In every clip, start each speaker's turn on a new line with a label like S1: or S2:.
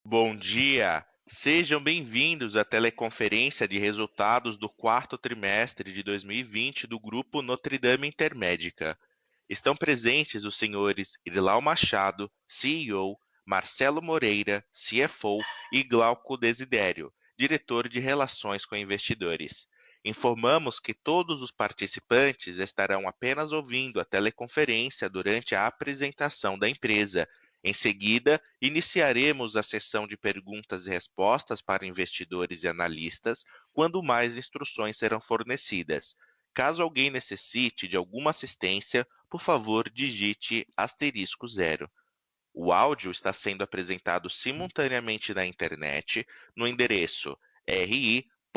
S1: Bom dia! Sejam bem-vindos à teleconferência de resultados do quarto trimestre de 2020 do Grupo Notre Dame Intermédica. Estão presentes os senhores Irlau Machado, CEO, Marcelo Moreira, CFO, e Glauco Desidério, diretor de Relações com Investidores. Informamos que todos os participantes estarão apenas ouvindo a teleconferência durante a apresentação da empresa. Em seguida, iniciaremos a sessão de perguntas e respostas para investidores e analistas, quando mais instruções serão fornecidas. Caso alguém necessite de alguma assistência, por favor, digite asterisco zero. O áudio está sendo apresentado simultaneamente na internet no endereço ri.gndi.com.br.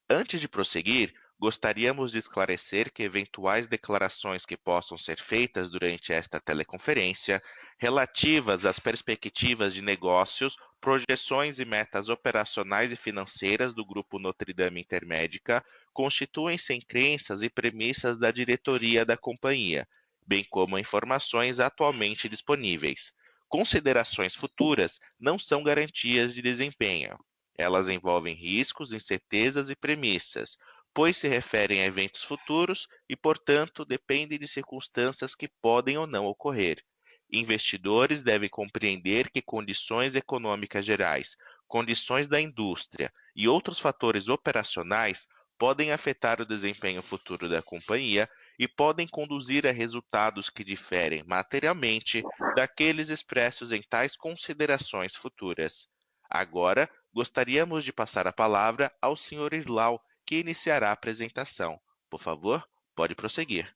S1: Antes de prosseguir, gostaríamos de esclarecer que eventuais declarações que possam ser feitas durante esta teleconferência, relativas às perspectivas de negócios, projeções e metas operacionais e financeiras do Grupo Notre Dame Intermédica, constituem-se em crenças e premissas da diretoria da companhia, bem como informações atualmente disponíveis. Considerações futuras não são garantias de desempenho. Elas envolvem riscos, incertezas e premissas, pois se referem a eventos futuros e, portanto, dependem de circunstâncias que podem ou não ocorrer. Investidores devem compreender que condições econômicas gerais, condições da indústria e outros fatores operacionais podem afetar o desempenho futuro da companhia e podem conduzir a resultados que diferem materialmente daqueles expressos em tais considerações futuras. Agora, gostaríamos de passar a palavra ao Sr. Irlau, que iniciará a apresentação. Por favor, pode prosseguir.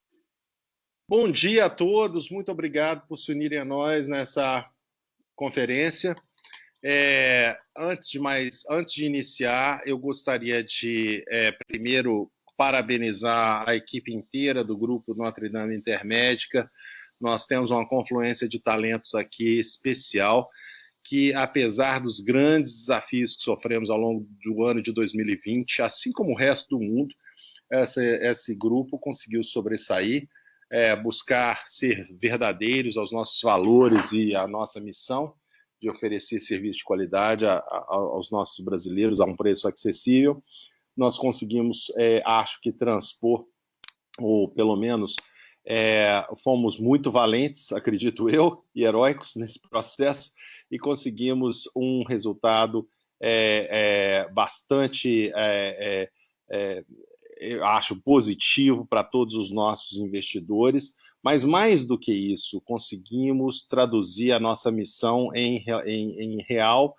S2: Bom dia a todos, muito obrigado por se unirem a nós nessa conferência. Antes de iniciar, eu gostaria de primeiro parabenizar a equipe inteira do Grupo Notre Dame Intermédica. Nós temos uma confluência de talentos aqui especial, que apesar dos grandes desafios que sofremos ao longo do ano de 2020, assim como o resto do mundo, esse grupo conseguiu sobressair, buscar ser verdadeiros aos nossos valores e à nossa missão de oferecer serviço de qualidade aos nossos brasileiros a um preço acessível. Nós conseguimos, acho que, transpor, ou pelo menos fomos muito valentes, acredito eu, e heróicos nesse processo, e conseguimos um resultado bastante eu acho positivo para todos os nossos investidores, mas mais do que isso, conseguimos traduzir a nossa missão em real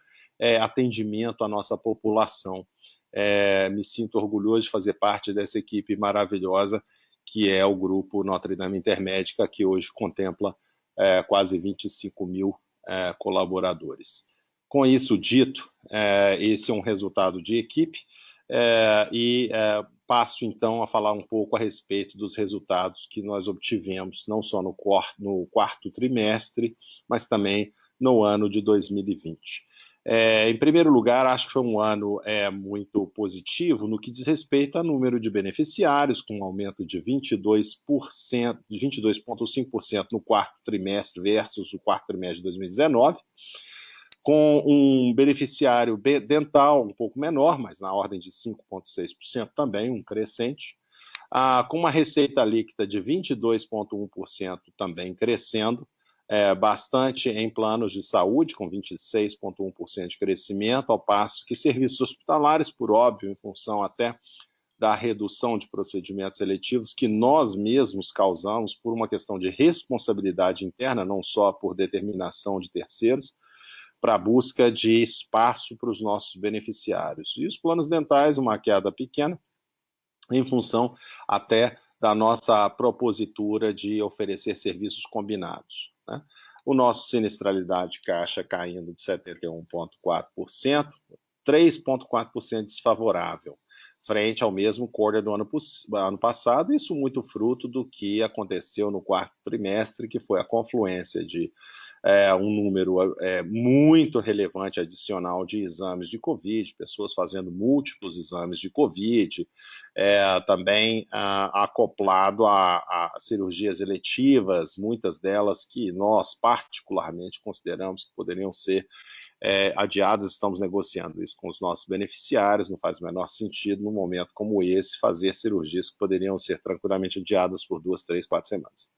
S2: atendimento à nossa população. Me sinto orgulhoso de fazer parte dessa equipe maravilhosa que é o Grupo Notre Dame Intermédica, que hoje contempla quase 25 mil colaboradores. Com isso dito, esse é um resultado de equipe, passo então a falar um pouco a respeito dos resultados que nós obtivemos, não só no quarto trimestre, mas também no ano de 2020. Em primeiro lugar, acho que foi um ano muito positivo no que diz respeito a número de beneficiários, com um aumento de 22%, de 22,5% no quarto trimestre versus o quarto trimestre de 2019, com um beneficiário dental um pouco menor, mas na ordem de 5,6% também, um crescente, com uma receita líquida de 22,1% também crescendo, bastante em planos de saúde, com 26,1% de crescimento, ao passo que serviços hospitalares, por óbvio, em função até da redução de procedimentos eletivos que nós mesmos causamos por uma questão de responsabilidade interna, não só por determinação de terceiros, para a busca de espaço para os nossos beneficiários. E os planos dentais, uma queda pequena, em função até da nossa propositura de oferecer serviços combinados, né? O nosso sinistralidade caixa caindo de 71,4%, 3,4% desfavorável, frente ao mesmo quarter do ano passado, isso muito fruto do que aconteceu no quarto trimestre, que foi a confluência de um número muito relevante adicional de exames de Covid, pessoas fazendo múltiplos exames de Covid, também acoplado a cirurgias eletivas, muitas delas que nós particularmente consideramos que poderiam ser adiadas. Estamos negociando isso com os nossos beneficiários, não faz o menor sentido, num momento como esse, fazer cirurgias que poderiam ser tranquilamente adiadas por 2, 3, 4 semanas.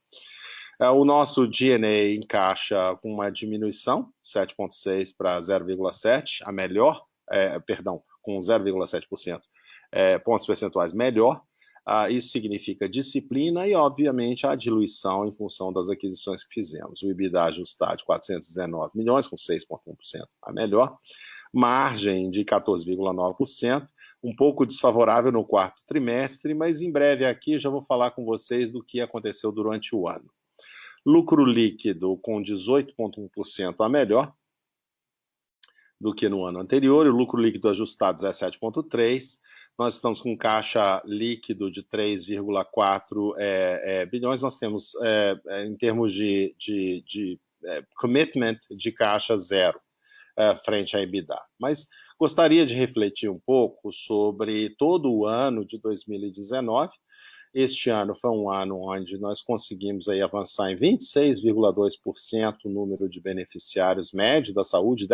S2: O nosso G&A encaixa com uma diminuição, 7,6 para 0,7, a melhor, com 0,7% pontos percentuais melhor. Isso significa disciplina e, obviamente, a diluição em função das aquisições que fizemos. O EBITDA ajustado de 419 milhões, com 6,1% a melhor. Margem de 14,9%, um pouco desfavorável no quarto trimestre, mas em breve aqui já vou falar com vocês do que aconteceu durante o ano. Lucro líquido com 18,1% a melhor do que no ano anterior, e o lucro líquido ajustado 17,3%. Nós estamos com caixa líquido de 3,4 bilhões. Nós temos, em termos de commitment de caixa, zero frente à EBITDA. Mas gostaria de refletir um pouco sobre todo o ano de 2019. Este ano foi um ano onde nós conseguimos aí avançar em 26,2% o número de beneficiários médio da saúde.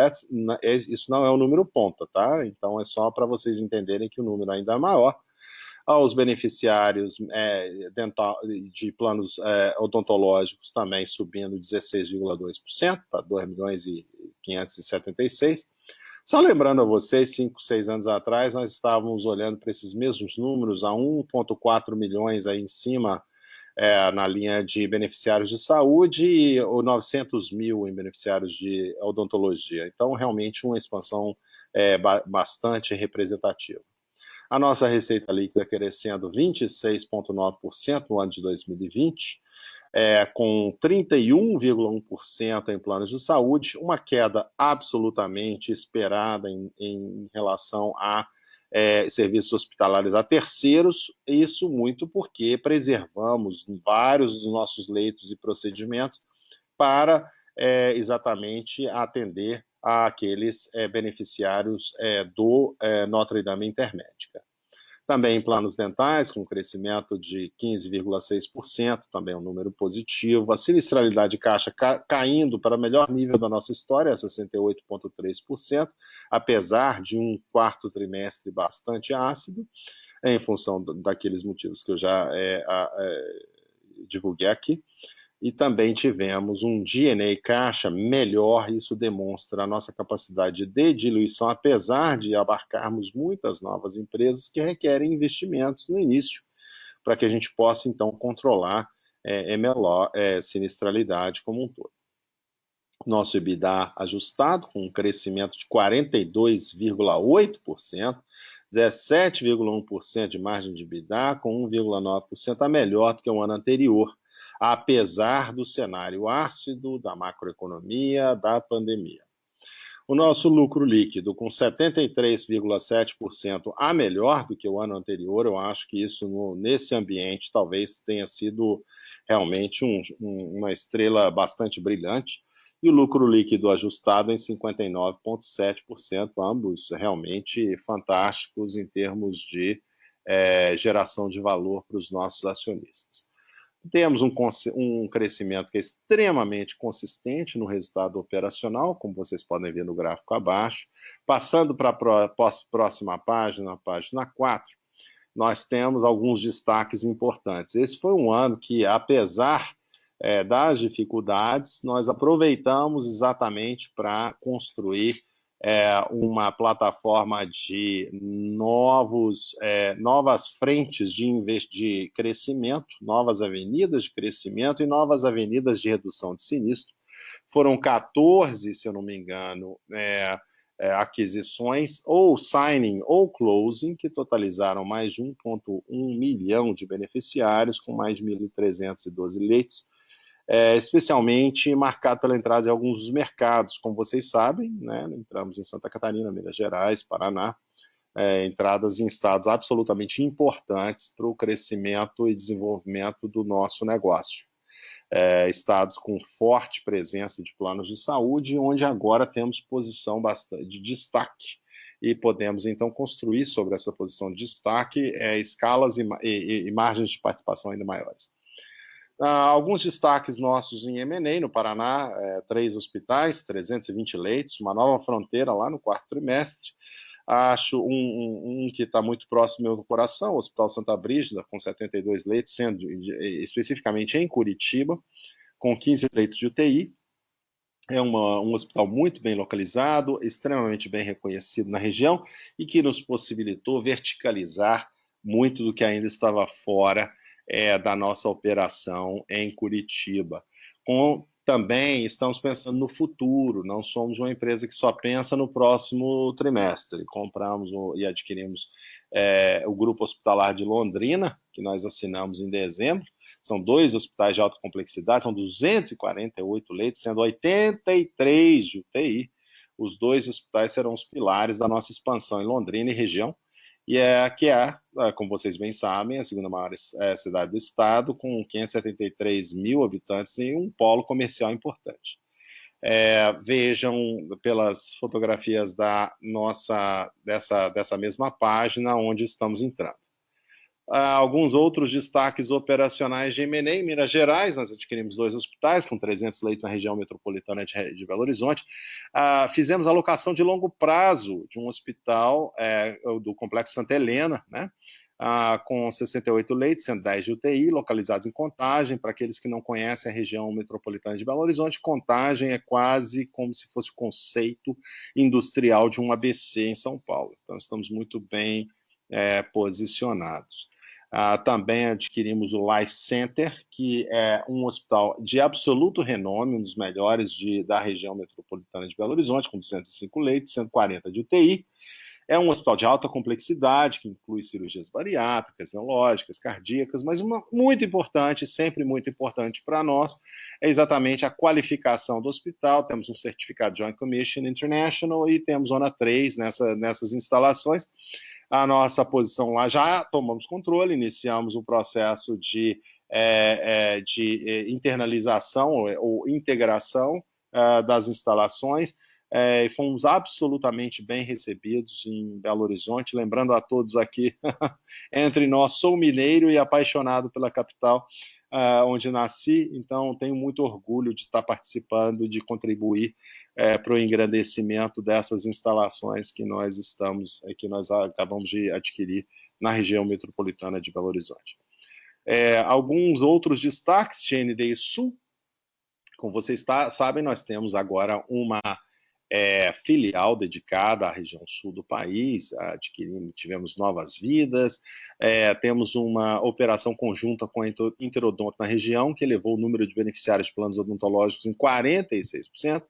S2: Isso não é o número ponta, tá? Então é só para vocês entenderem que o número ainda é maior. Os beneficiários de planos odontológicos também subindo 16,2% para 2 milhões e 576. Só lembrando a vocês, 5, 6 anos atrás, nós estávamos olhando para esses mesmos números, a 1,4 milhões aí em cima, na linha de beneficiários de saúde e 900 mil em beneficiários de odontologia. Então, realmente, uma expansão bastante representativa. A nossa receita líquida crescendo 26,9% no ano de 2020, com 31,1% em planos de saúde, uma queda absolutamente esperada em relação a serviços hospitalares a terceiros, isso muito porque preservamos vários dos nossos leitos e procedimentos para exatamente atender àqueles beneficiários do Notre Dame Intermédica. Também em planos dentais, com crescimento de 15,6%, também um número positivo. A sinistralidade de caixa caindo para o melhor nível da nossa história, 68,3%, apesar de um quarto trimestre bastante ácido, em função daqueles motivos que eu já divulguei aqui. E também tivemos um G&A caixa melhor. Isso demonstra a nossa capacidade de diluição, apesar de abarcarmos muitas novas empresas que requerem investimentos no início, para que a gente possa, então, controlar sinistralidade como um todo. Nosso EBITDA ajustado, com um crescimento de 42,8%, 17,1% de margem de EBITDA, com 1,9% a melhor do que o ano anterior, apesar do cenário ácido, da macroeconomia, da pandemia. O nosso lucro líquido, com 73,7% a melhor do que o ano anterior, eu acho que isso, nesse ambiente, talvez tenha sido realmente uma estrela bastante brilhante. E o lucro líquido ajustado em 59,7%, ambos realmente fantásticos em termos de geração de valor para os nossos acionistas. Temos um crescimento que é extremamente consistente no resultado operacional, como vocês podem ver no gráfico abaixo. Passando para a próxima página, a página 4, nós temos alguns destaques importantes. Esse foi um ano que, apesar das dificuldades, nós aproveitamos exatamente para construir uma plataforma de novas frentes de crescimento, novas avenidas de crescimento e novas avenidas de redução de sinistro. Foram 14, se eu não me engano, aquisições, ou signing ou closing, que totalizaram mais de 1,1 milhão de beneficiários, com mais de 1.312 leitos, especialmente marcado pela entrada de alguns dos mercados, como vocês sabem, né? Entramos em Santa Catarina, Minas Gerais, Paraná, entradas em estados absolutamente importantes para o crescimento e desenvolvimento do nosso negócio. estados com forte presença de planos de saúde, onde agora temos posição bastante de destaque e podemos, então, construir sobre essa posição de destaque escalas e margens de participação ainda maiores. Alguns destaques nossos em M&A, no Paraná, 3 hospitais, 320 leitos, uma nova fronteira lá no quarto trimestre. Acho um que está muito próximo do meu coração, o Hospital Santa Brígida, com 72 leitos, sendo especificamente em Curitiba, com 15 leitos de UTI. É um hospital muito bem localizado, extremamente bem reconhecido na região e que nos possibilitou verticalizar muito do que ainda estava fora da nossa operação em Curitiba. Também estamos pensando no futuro, não somos uma empresa que só pensa no próximo trimestre. Compramos e adquirimos o Grupo Hospitalar de Londrina, que nós assinamos em dezembro. São 2 hospitais de alta complexidade, são 248 leitos, sendo 83 de UTI. Os 2 hospitais serão os pilares da nossa expansão em Londrina e região, e como vocês bem sabem, a segunda maior cidade do estado, com 573 mil habitantes e um polo comercial importante. Vejam pelas fotografias dessa mesma página onde estamos entrando. Alguns outros destaques operacionais de M&A em Minas Gerais, nós adquirimos 2 hospitais com 300 leitos na região metropolitana de Belo Horizonte. Fizemos a locação de longo prazo de um hospital do Complexo Santa Helena, né? Com 68 leitos, 110 de UTI, localizados em Contagem. Para aqueles que não conhecem a região metropolitana de Belo Horizonte, Contagem é quase como se fosse o conceito industrial de um ABC em São Paulo. Então, estamos muito bem posicionados. Também adquirimos o Life Center, que é um hospital de absoluto renome, um dos melhores da região metropolitana de Belo Horizonte, com 205 leitos, 140 de UTI. É um hospital de alta complexidade, que inclui cirurgias bariátricas, neurológicas, cardíacas, mas muito importante, sempre muito importante para nós, é exatamente a qualificação do hospital. Temos um certificado Joint Commission International e temos Zona 3 nessas instalações. A nossa posição lá, já tomamos controle, iniciamos o processo de internalização ou integração das instalações, e fomos absolutamente bem recebidos em Belo Horizonte. Lembrando a todos aqui, entre nós, sou mineiro e apaixonado pela capital, onde nasci, então tenho muito orgulho de estar participando, de contribuir para o engrandecimento dessas instalações que nós acabamos de adquirir na região metropolitana de Belo Horizonte. Alguns outros destaques: GNDI Sul. Como vocês sabem, nós temos agora uma filial dedicada à região sul do país, tivemos Novas Vidas, temos uma operação conjunta com a Interodonto na região, que elevou o número de beneficiários de planos odontológicos em 46%.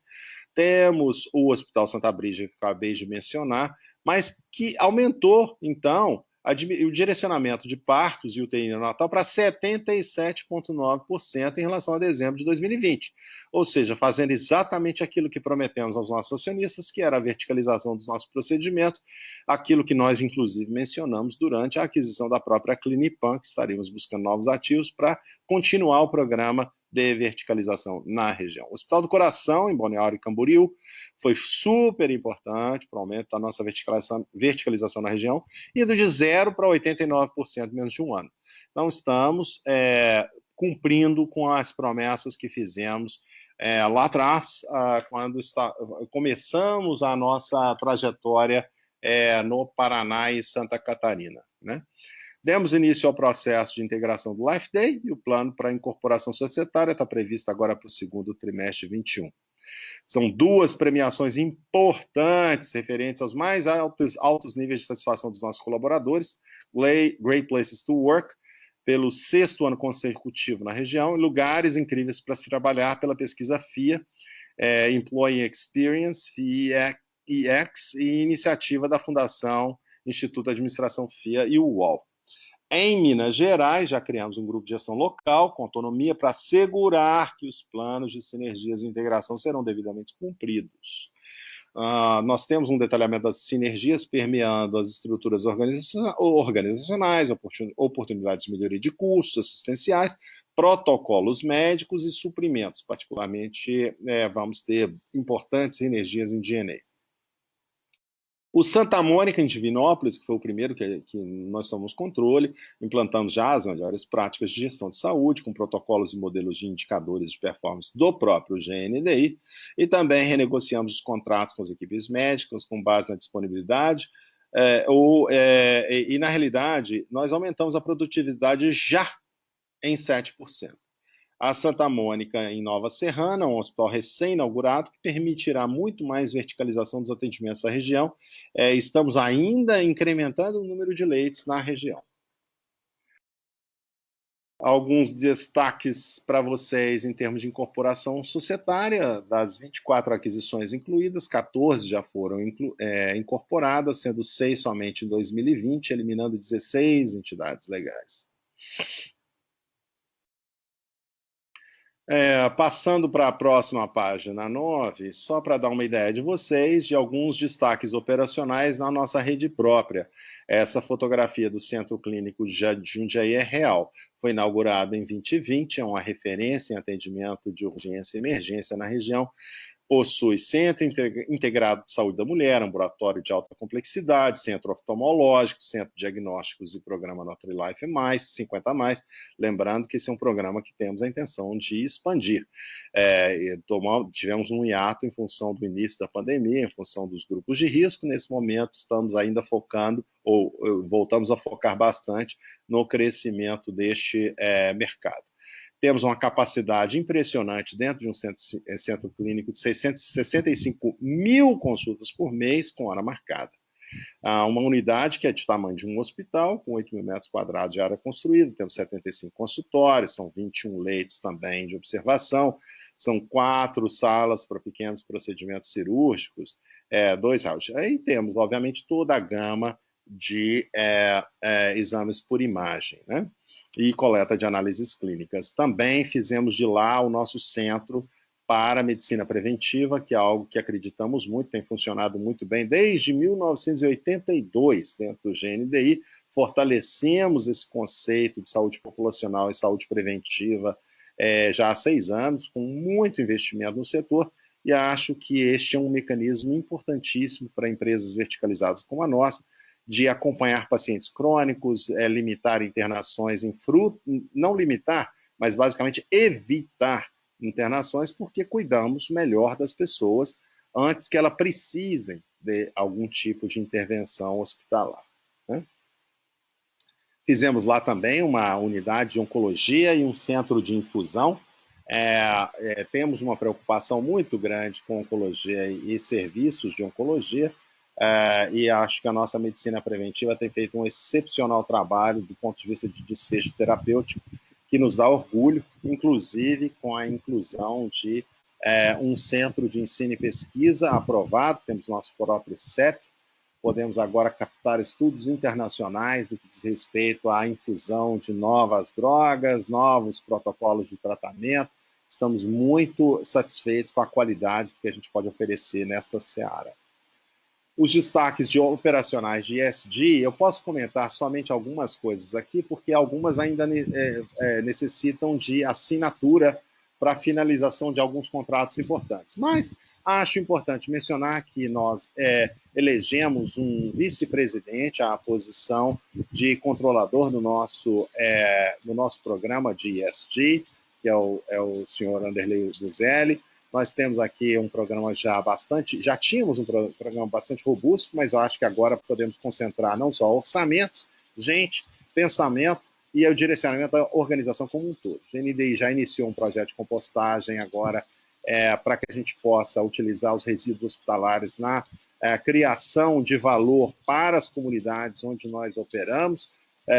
S2: Temos o Hospital Santa Brígida, que acabei de mencionar, mas que aumentou, então, o direcionamento de partos e UTI neonatal para 77,9% em relação a dezembro de 2020. Ou seja, fazendo exatamente aquilo que prometemos aos nossos acionistas, que era a verticalização dos nossos procedimentos, aquilo que nós, inclusive, mencionamos durante a aquisição da própria Clinipan, que estaríamos buscando novos ativos para continuar o programa de verticalização na região. O Hospital do Coração, em Balneário e Camboriú, foi super importante para o aumento da nossa verticalização na região, indo de 0% para 89% em menos de um ano. Então, estamos cumprindo com as promessas que fizemos lá atrás, quando começamos a nossa trajetória no Paraná e Santa Catarina, né? Demos início ao processo de integração do Life Day e o plano para a incorporação societária está previsto agora para o segundo trimestre de 2021. São 2 premiações importantes referentes aos mais altos níveis de satisfação dos nossos colaboradores: Great Places to Work, pelo 6º ano consecutivo na região, e Lugares Incríveis para se Trabalhar, pela pesquisa FIA, Employee Experience, FIEX, e iniciativa da Fundação Instituto de Administração FIA e o UOL. Em Minas Gerais, já criamos um grupo de gestão local com autonomia para assegurar que os planos de sinergias e integração serão devidamente cumpridos. Nós temos um detalhamento das sinergias permeando as estruturas organizacionais, oportunidades de melhoria de custos assistenciais, protocolos médicos e suprimentos, particularmente vamos ter importantes energias em DNA. O Santa Mônica, em Divinópolis, que foi o primeiro que nós tomamos controle, implantamos já as melhores práticas de gestão de saúde, com protocolos e modelos de indicadores de performance do próprio GNDI, e também renegociamos os contratos com as equipes médicas, com base na disponibilidade, e na realidade, nós aumentamos a produtividade já em 7%. A Santa Mônica, em Nova Serrana, um hospital recém-inaugurado, que permitirá muito mais verticalização dos atendimentos da região. Estamos ainda incrementando o número de leitos na região. Alguns destaques para vocês em termos de incorporação societária. Das 24 aquisições incluídas, 14 já foram incorporadas, sendo 6 somente em 2020, eliminando 16 entidades legais. Passando para a próxima página 9, só para dar uma ideia de vocês, de alguns destaques operacionais na nossa rede própria. Essa fotografia do Centro Clínico de Jundiaí é real. Foi inaugurado em 2020, é uma referência em atendimento de urgência e emergência na região. Possui Centro Integrado de Saúde da Mulher, ambulatório de alta complexidade, centro oftalmológico, centro de diagnósticos e programa NutriLife+, 50+. Lembrando que esse é um programa que temos a intenção de expandir. Tivemos um hiato em função do início da pandemia, em função dos grupos de risco. Nesse momento, estamos ainda focando, ou voltamos a focar bastante no crescimento deste mercado. Temos uma capacidade impressionante dentro de um centro clínico de 665 mil consultas por mês com hora marcada. Uma unidade que é de tamanho de um hospital, com 8 mil metros quadrados de área construída, temos 75 consultórios, são 21 leitos também de observação, são 4 salas para pequenos procedimentos cirúrgicos, 2 raios. Aí temos, obviamente, toda a gama de exames por imagem, né? E coleta de análises clínicas. Também fizemos de lá o nosso centro para medicina preventiva, que é algo que acreditamos muito, tem funcionado muito bem desde 1982 dentro do GNDI. Fortalecemos esse conceito de saúde populacional e saúde preventiva já há 6 anos, com muito investimento no setor, e acho que este é um mecanismo importantíssimo para empresas verticalizadas como a nossa, de acompanhar pacientes crônicos, limitar internações não limitar, mas basicamente evitar internações, porque cuidamos melhor das pessoas antes que elas precisem de algum tipo de intervenção hospitalar, né? Fizemos lá também uma unidade de oncologia e um centro de infusão. Temos uma preocupação muito grande com oncologia e serviços de oncologia, e acho que a nossa medicina preventiva tem feito um excepcional trabalho do ponto de vista de desfecho terapêutico, que nos dá orgulho, inclusive com a inclusão de um centro de ensino e pesquisa aprovado, temos nosso próprio CEP, podemos agora captar estudos internacionais do que diz respeito à infusão de novas drogas, novos protocolos de tratamento. Estamos muito satisfeitos com a qualidade que a gente pode oferecer nessa seara. Os destaques operacionais de ESG, eu posso comentar somente algumas coisas aqui, porque algumas ainda necessitam de assinatura para finalização de alguns contratos importantes. Mas acho importante mencionar que nós elegemos um vice-presidente à posição de controlador no nosso programa de ESG, que é o senhor Anderley Buzelli. Nós temos aqui um programa já tínhamos um programa bastante robusto, mas eu acho que agora podemos concentrar não só orçamentos, gente, pensamento e o direcionamento da organização como um todo. O GNDI já iniciou um projeto de compostagem agora para que a gente possa utilizar os resíduos hospitalares na criação de valor para as comunidades onde nós operamos,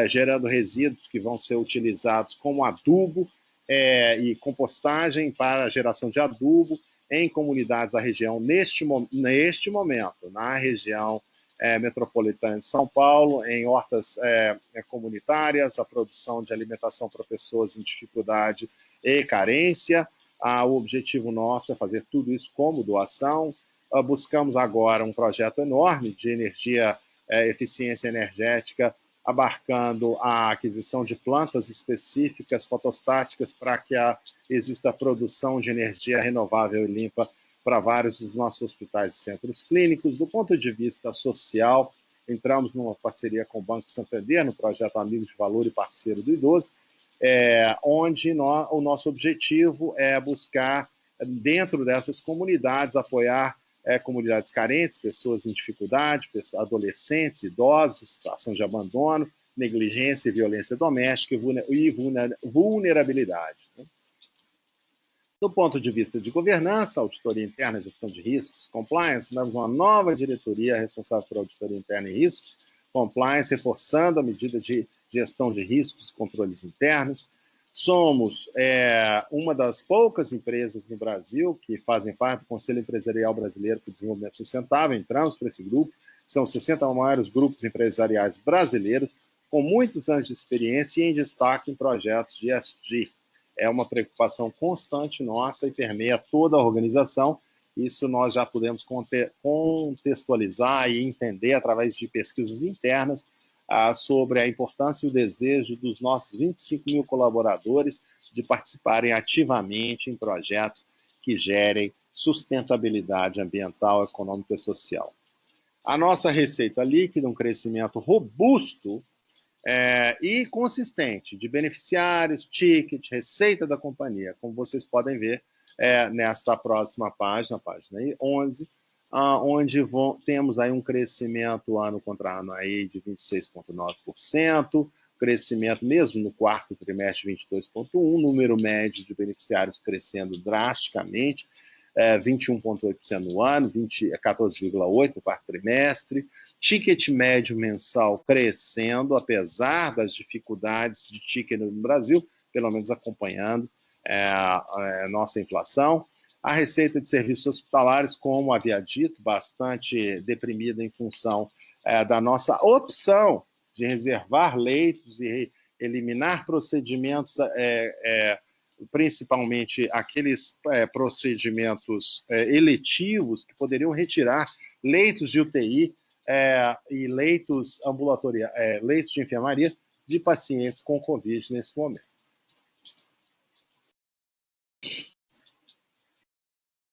S2: gerando resíduos que vão ser utilizados como adubo, e compostagem para a geração de adubo em comunidades da região neste momento, na região metropolitana de São Paulo, em hortas comunitárias, a produção de alimentação para pessoas em dificuldade e carência. O objetivo nosso é fazer tudo isso como doação. Buscamos agora um projeto enorme de eficiência energética abarcando a aquisição de plantas específicas fotostáticas para que exista a produção de energia renovável e limpa para vários dos nossos hospitais e centros clínicos. Do ponto de vista social, entramos numa parceria com o Banco Santander, no projeto Amigos de Valor e Parceiro do Idoso, onde o nosso objetivo é buscar, dentro dessas comunidades, apoiar comunidades carentes, pessoas em dificuldade, adolescentes, idosos, situação de abandono, negligência e violência doméstica e vulnerabilidade. Do ponto de vista de governança, auditoria interna, gestão de riscos, compliance, temos uma nova diretoria responsável por auditoria interna e riscos, compliance, reforçando a medida de gestão de riscos e controles internos. Somos uma das poucas empresas no Brasil que fazem parte do Conselho Empresarial Brasileiro para o Desenvolvimento Sustentável, entramos para esse grupo, são 60 maiores grupos empresariais brasileiros, com muitos anos de experiência e em destaque em projetos de ESG. É uma preocupação constante nossa e permeia toda a organização. Isso nós já podemos contextualizar e entender através de pesquisas internas sobre a importância e o desejo dos nossos 25 mil colaboradores de participarem ativamente em projetos que gerem sustentabilidade ambiental, econômica e social. A nossa receita líquida, um crescimento robusto e consistente de beneficiários, ticket, receita da companhia, como vocês podem ver nesta próxima página, página 11, onde temos aí um crescimento ano contra ano aí de 26,9%, crescimento mesmo no quarto trimestre 22,1%, número médio de beneficiários crescendo drasticamente, 21,8% no ano, 14,8% no quarto trimestre, ticket médio mensal crescendo, apesar das dificuldades de ticket no Brasil, pelo menos acompanhando a nossa inflação. A receita de serviços hospitalares, como havia dito, bastante deprimida em função da nossa opção de reservar leitos e eliminar procedimentos, principalmente aqueles procedimentos eletivos que poderiam retirar leitos de UTI e leitos ambulatoriais, leitos de enfermaria de pacientes com Covid nesse momento.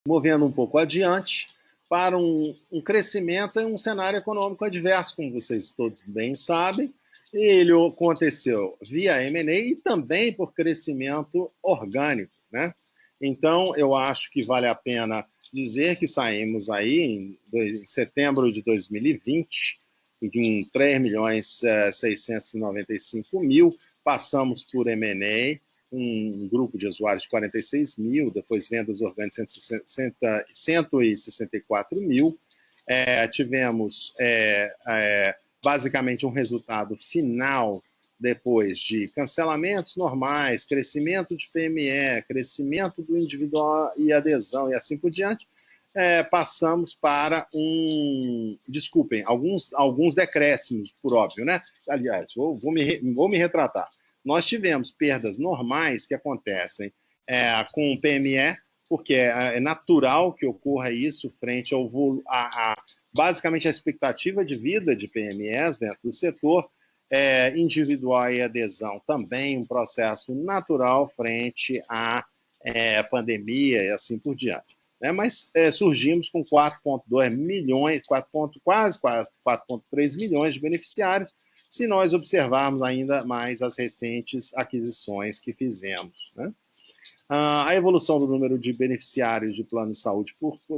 S2: Movendo um pouco adiante, para um crescimento em um cenário econômico adverso, como vocês todos bem sabem. Ele aconteceu via M&A e também por crescimento orgânico, né? Então, eu acho que vale a pena dizer que saímos aí em setembro de 2020 com 3.695.000, passamos por M&A, um grupo de usuários de 46 mil, depois vendas orgânicas 164 mil. Tivemos basicamente um resultado final depois de cancelamentos normais, crescimento de PME, crescimento do individual e adesão e assim por diante. Passamos para alguns decréscimos, por óbvio, né? Aliás, vou me retratar. Nós tivemos perdas normais que acontecem com o PME, porque é natural que ocorra isso frente ao basicamente a expectativa de vida de PMEs dentro do setor, individual e adesão também um processo natural frente à pandemia e assim por diante. Mas surgimos com 4,2 milhões, quase 4,3 milhões de beneficiários, se nós observarmos ainda mais as recentes aquisições que fizemos, né? A evolução do número de beneficiários de plano de saúde,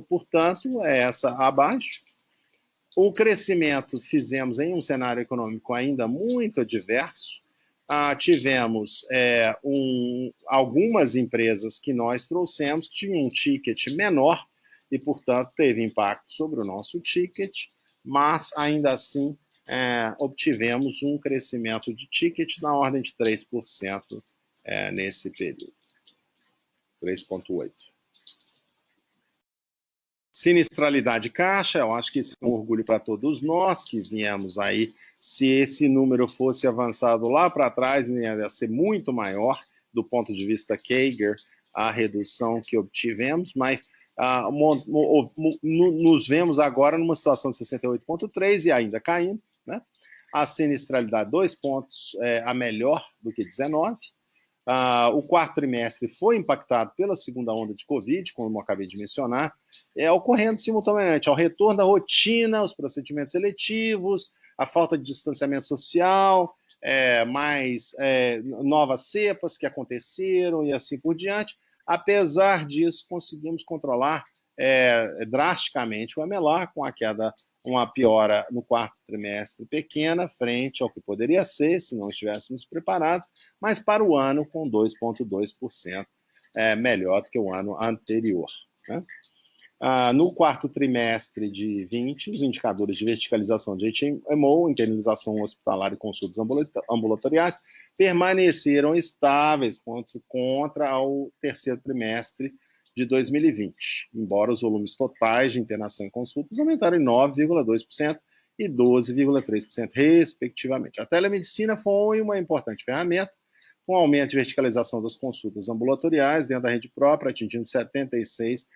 S2: portanto, é essa abaixo. O crescimento fizemos em um cenário econômico ainda muito adverso. Tivemos algumas empresas que nós trouxemos que tinham um ticket menor e, portanto, teve impacto sobre o nosso ticket, mas, ainda assim, obtivemos um crescimento de ticket na ordem de 3% nesse período. 3,8%. Sinistralidade caixa, eu acho que isso é um orgulho para todos nós que viemos aí. Se esse número fosse avançado lá para trás, ia ser muito maior do ponto de vista CAGR, a redução que obtivemos, mas nos vemos agora numa situação de 68,3 e ainda caindo, né? A sinistralidade, 2 pontos a melhor do que 19. O quarto trimestre foi impactado pela segunda onda de Covid, como eu acabei de mencionar, ocorrendo simultaneamente ao retorno da rotina, os procedimentos eletivos, a falta de distanciamento social, mais novas cepas que aconteceram e assim por diante. Apesar disso, conseguimos controlar drasticamente o MLR, com a queda, uma piora no quarto trimestre pequena, frente ao que poderia ser, se não estivéssemos preparados, mas para o ano com 2,2% melhor do que o ano anterior. Né? No quarto trimestre de 20, os indicadores de verticalização de HMO, internalização hospitalar e consultas ambulatoriais, permaneceram estáveis contra o terceiro trimestre de 2020, embora os volumes totais de internação e consultas aumentaram em 9,2% e 12,3%, respectivamente. A telemedicina foi uma importante ferramenta, com aumento de verticalização das consultas ambulatoriais dentro da rede própria, atingindo 76%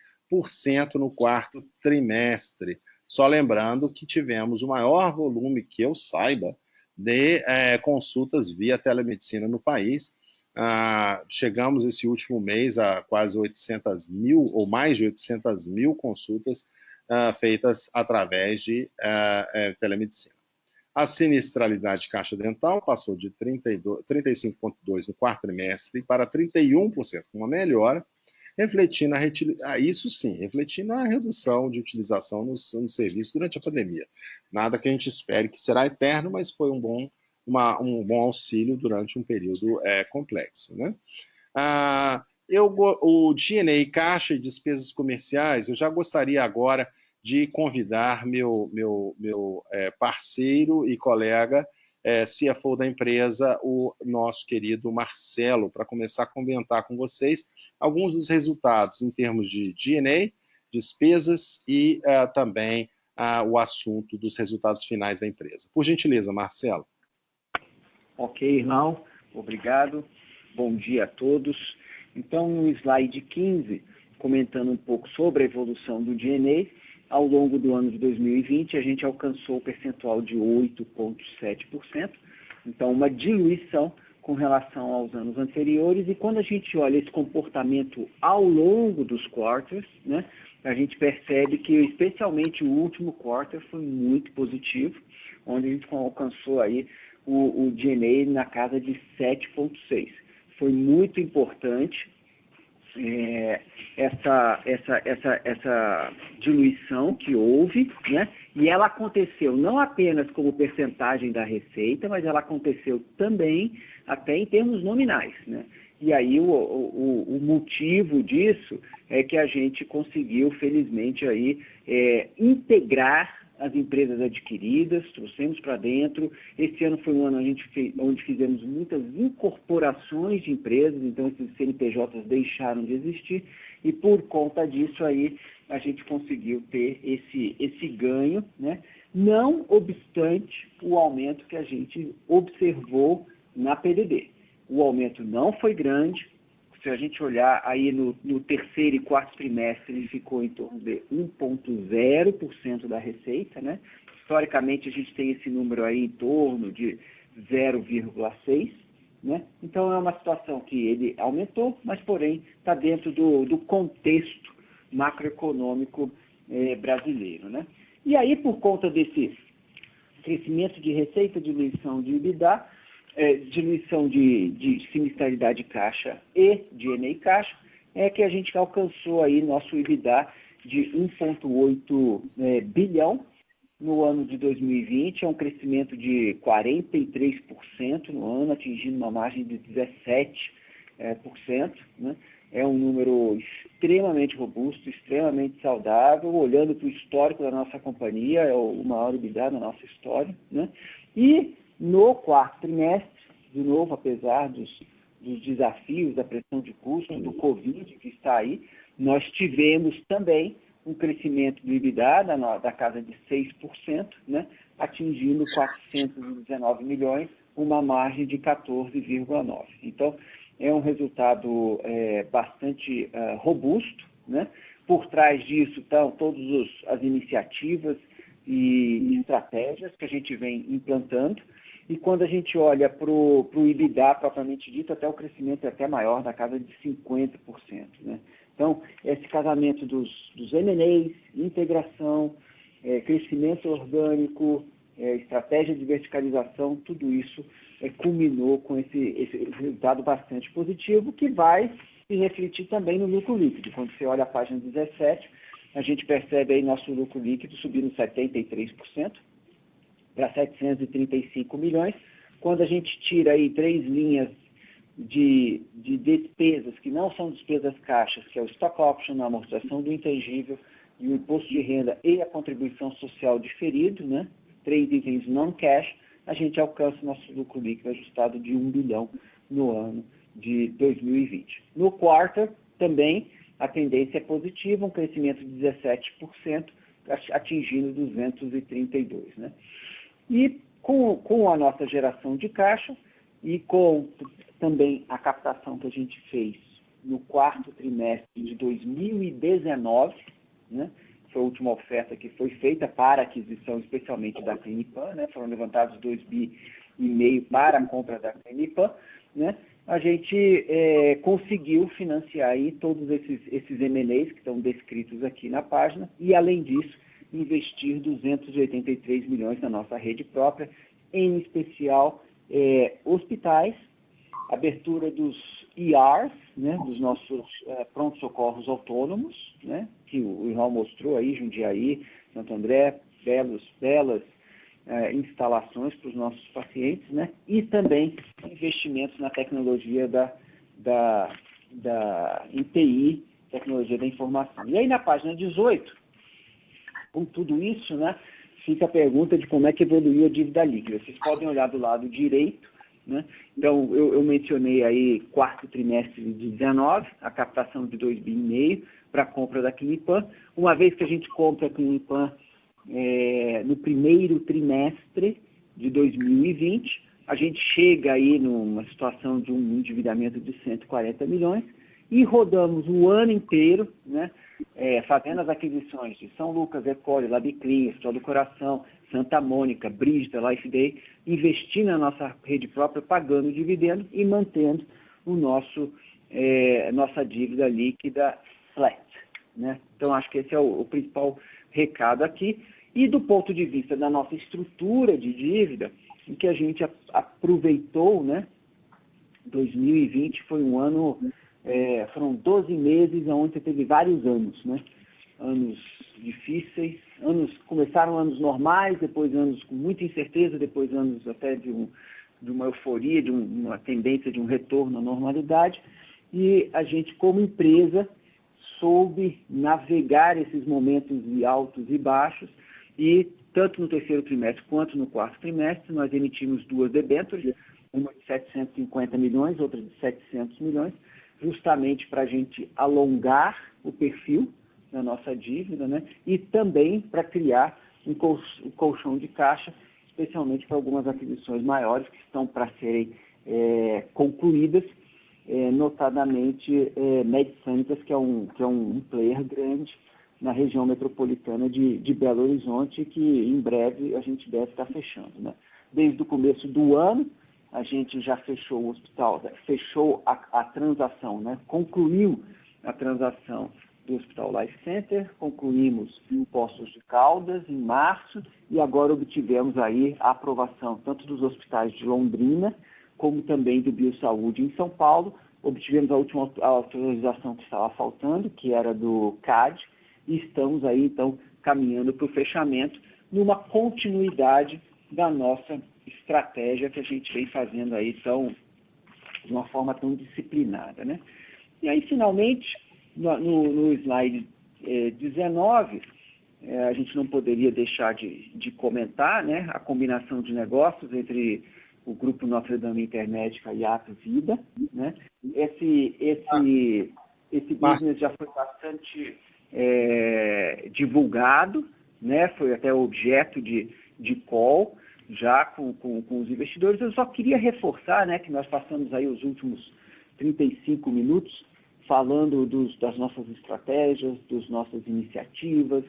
S2: no quarto trimestre. Só lembrando que tivemos o maior volume, que eu saiba, de consultas via telemedicina no país. Chegamos esse último mês a quase 800 mil, ou mais de 800 mil consultas feitas através de telemedicina. A sinistralidade de caixa dental passou de 35,2% no quarto trimestre para 31%, uma melhora, refletindo isso sim, refletindo a redução de utilização no serviço durante a pandemia. Nada que a gente espere que será eterno, mas foi um bom auxílio durante um período complexo. Né? O G&A, caixa e despesas comerciais, eu já gostaria agora de convidar meu parceiro e colega, CFO da empresa, o nosso querido Marcelo, para começar a comentar com vocês alguns dos resultados em termos de G&A, despesas e também o assunto dos resultados finais da empresa. Por gentileza, Marcelo.
S3: Ok, irmão. Obrigado. Bom dia a todos. Então, no slide 15, comentando um pouco sobre a evolução do G&A, ao longo do ano de 2020, a gente alcançou o percentual de 8,7%, então uma diluição com relação aos anos anteriores, e quando a gente olha esse comportamento ao longo dos quarters, né, a gente percebe que especialmente o último quarter foi muito positivo, onde a gente alcançou aí o G&A na casa de 7,6%. Foi muito importante essa diluição que houve, né? E ela aconteceu não apenas como percentagem da receita, mas ela aconteceu também até em termos nominais, né? E aí o motivo disso é que a gente conseguiu, felizmente, aí, integrar as empresas adquiridas, trouxemos para dentro. Esse ano foi um ano onde fizemos muitas incorporações de empresas, então esses CNPJs deixaram de existir, e por conta disso aí a gente conseguiu ter esse ganho, né? Não obstante o aumento que a gente observou na PDD. O aumento não foi grande. Se a gente olhar aí no terceiro e quarto trimestre, ele ficou em torno de 1,0% da receita, né? Historicamente, a gente tem esse número aí em torno de 0,6%, né? Então, é uma situação que ele aumentou, mas, porém, está dentro do contexto macroeconômico brasileiro, né? E aí, por conta desse crescimento de receita, diluição de EBITDA, diluição de sinistralidade caixa e G&A caixa, é que a gente alcançou aí nosso EBITDA de 1,8 bilhão no ano de 2020, é um crescimento de 43% no ano, atingindo uma margem de 17%, né? É um número extremamente robusto, extremamente saudável, olhando para o histórico da nossa companhia, é o maior EBITDA da nossa história, né? E no quarto trimestre, de novo, apesar dos desafios, da pressão de custo, do Covid que está aí, nós tivemos também um crescimento do EBITDA da casa de 6%, né, atingindo 419 milhões, uma margem de 14,9%. Então, é um resultado bastante robusto, né? Por trás disso estão todas as iniciativas e estratégias que a gente vem implantando. E quando a gente olha para o EBITDA propriamente dito, até o crescimento é até maior, da casa de 50%. Né? Então, esse casamento dos M&As, integração, crescimento orgânico, estratégia de verticalização, tudo isso culminou com esse resultado bastante positivo, que vai se refletir também no lucro líquido. Quando você olha a página 17, a gente percebe aí nosso lucro líquido subindo 73%, para 735 milhões. Quando a gente tira aí 3 linhas de despesas, que não são despesas caixas, que é o stock option, a amortização do intangível, e o imposto de renda e a contribuição social diferido, né? 3 itens non-cash, a gente alcança o nosso lucro líquido ajustado de 1 bilhão no ano de 2020. No quarter, também, a tendência é positiva, um crescimento de 17%, atingindo 232, né? E com a nossa geração de caixa e com também a captação que a gente fez no quarto trimestre de 2019, né? Foi a última oferta que foi feita para aquisição, especialmente da Clinipan, né? Foram levantados 2,5 bi para a compra da Clinipan, né? A gente conseguiu financiar aí todos esses M&As que estão descritos aqui na página e, além disso, investir 283 milhões na nossa rede própria, em especial hospitais, abertura dos ERs, né, dos nossos pronto-socorros autônomos, né, que o Irmão mostrou aí, Jundiaí, Santo André, belas instalações para os nossos pacientes, né, e também investimentos na tecnologia em TI, tecnologia da informação. E aí na página 18, com tudo isso, né, fica a pergunta de como é que evoluiu a dívida líquida. Vocês podem olhar do lado direito, né? Então, eu mencionei aí quarto trimestre de 19, a captação de 2,5 bi para a compra da Clinipan. Uma vez que a gente compra a Clinipan no primeiro trimestre de 2020, a gente chega aí numa situação de um endividamento de 140 milhões e rodamos o ano inteiro, né, fazendo as aquisições de São Lucas, Ecole, Labiclin, Hospital do Coração, Santa Mônica, Brígida, Life Day, investindo na nossa rede própria, pagando dividendo e mantendo nossa dívida líquida flat, né? Então, acho que esse é o principal recado aqui. E do ponto de vista da nossa estrutura de dívida, em que a gente aproveitou, né? 2020 foi um ano, foram 12 meses onde você teve vários anos, né? Anos difíceis, começaram anos normais, depois anos com muita incerteza, depois anos até de uma euforia, de uma tendência de um retorno à normalidade, e a gente, como empresa, soube navegar esses momentos de altos e baixos, e tanto no terceiro trimestre quanto no quarto trimestre, nós emitimos 2 debêntures, uma de 750 milhões, outra de 700 milhões, justamente para a gente alongar o perfil da nossa dívida, né? E também para criar um colchão de caixa, especialmente para algumas aquisições maiores que estão para serem concluídas, notadamente MedSanitas, que é um player grande na região metropolitana de Belo Horizonte, que em breve a gente deve estar fechando, né? Desde o começo do ano, a gente já fechou o hospital, fechou a transação, né? Concluiu a transação do Hospital Life Center, concluímos Poços de Caldas em março e agora obtivemos aí a aprovação tanto dos hospitais de Londrina como também do Biosaúde em São Paulo. Obtivemos a última autorização que estava faltando, que era do CAD, e estamos aí então caminhando para o fechamento numa continuidade da nossa estratégia que a gente vem fazendo aí de uma forma tão disciplinada, né? E aí, finalmente, no slide 19, a gente não poderia deixar de comentar, né, a combinação de negócios entre o Grupo Notre Dame Intermédica e a Vida, né? Esse business já foi bastante divulgado, né? Foi até objeto de call já com os investidores. Eu só queria reforçar, né, que nós passamos aí os últimos 35 minutos falando das nossas estratégias, das nossas iniciativas,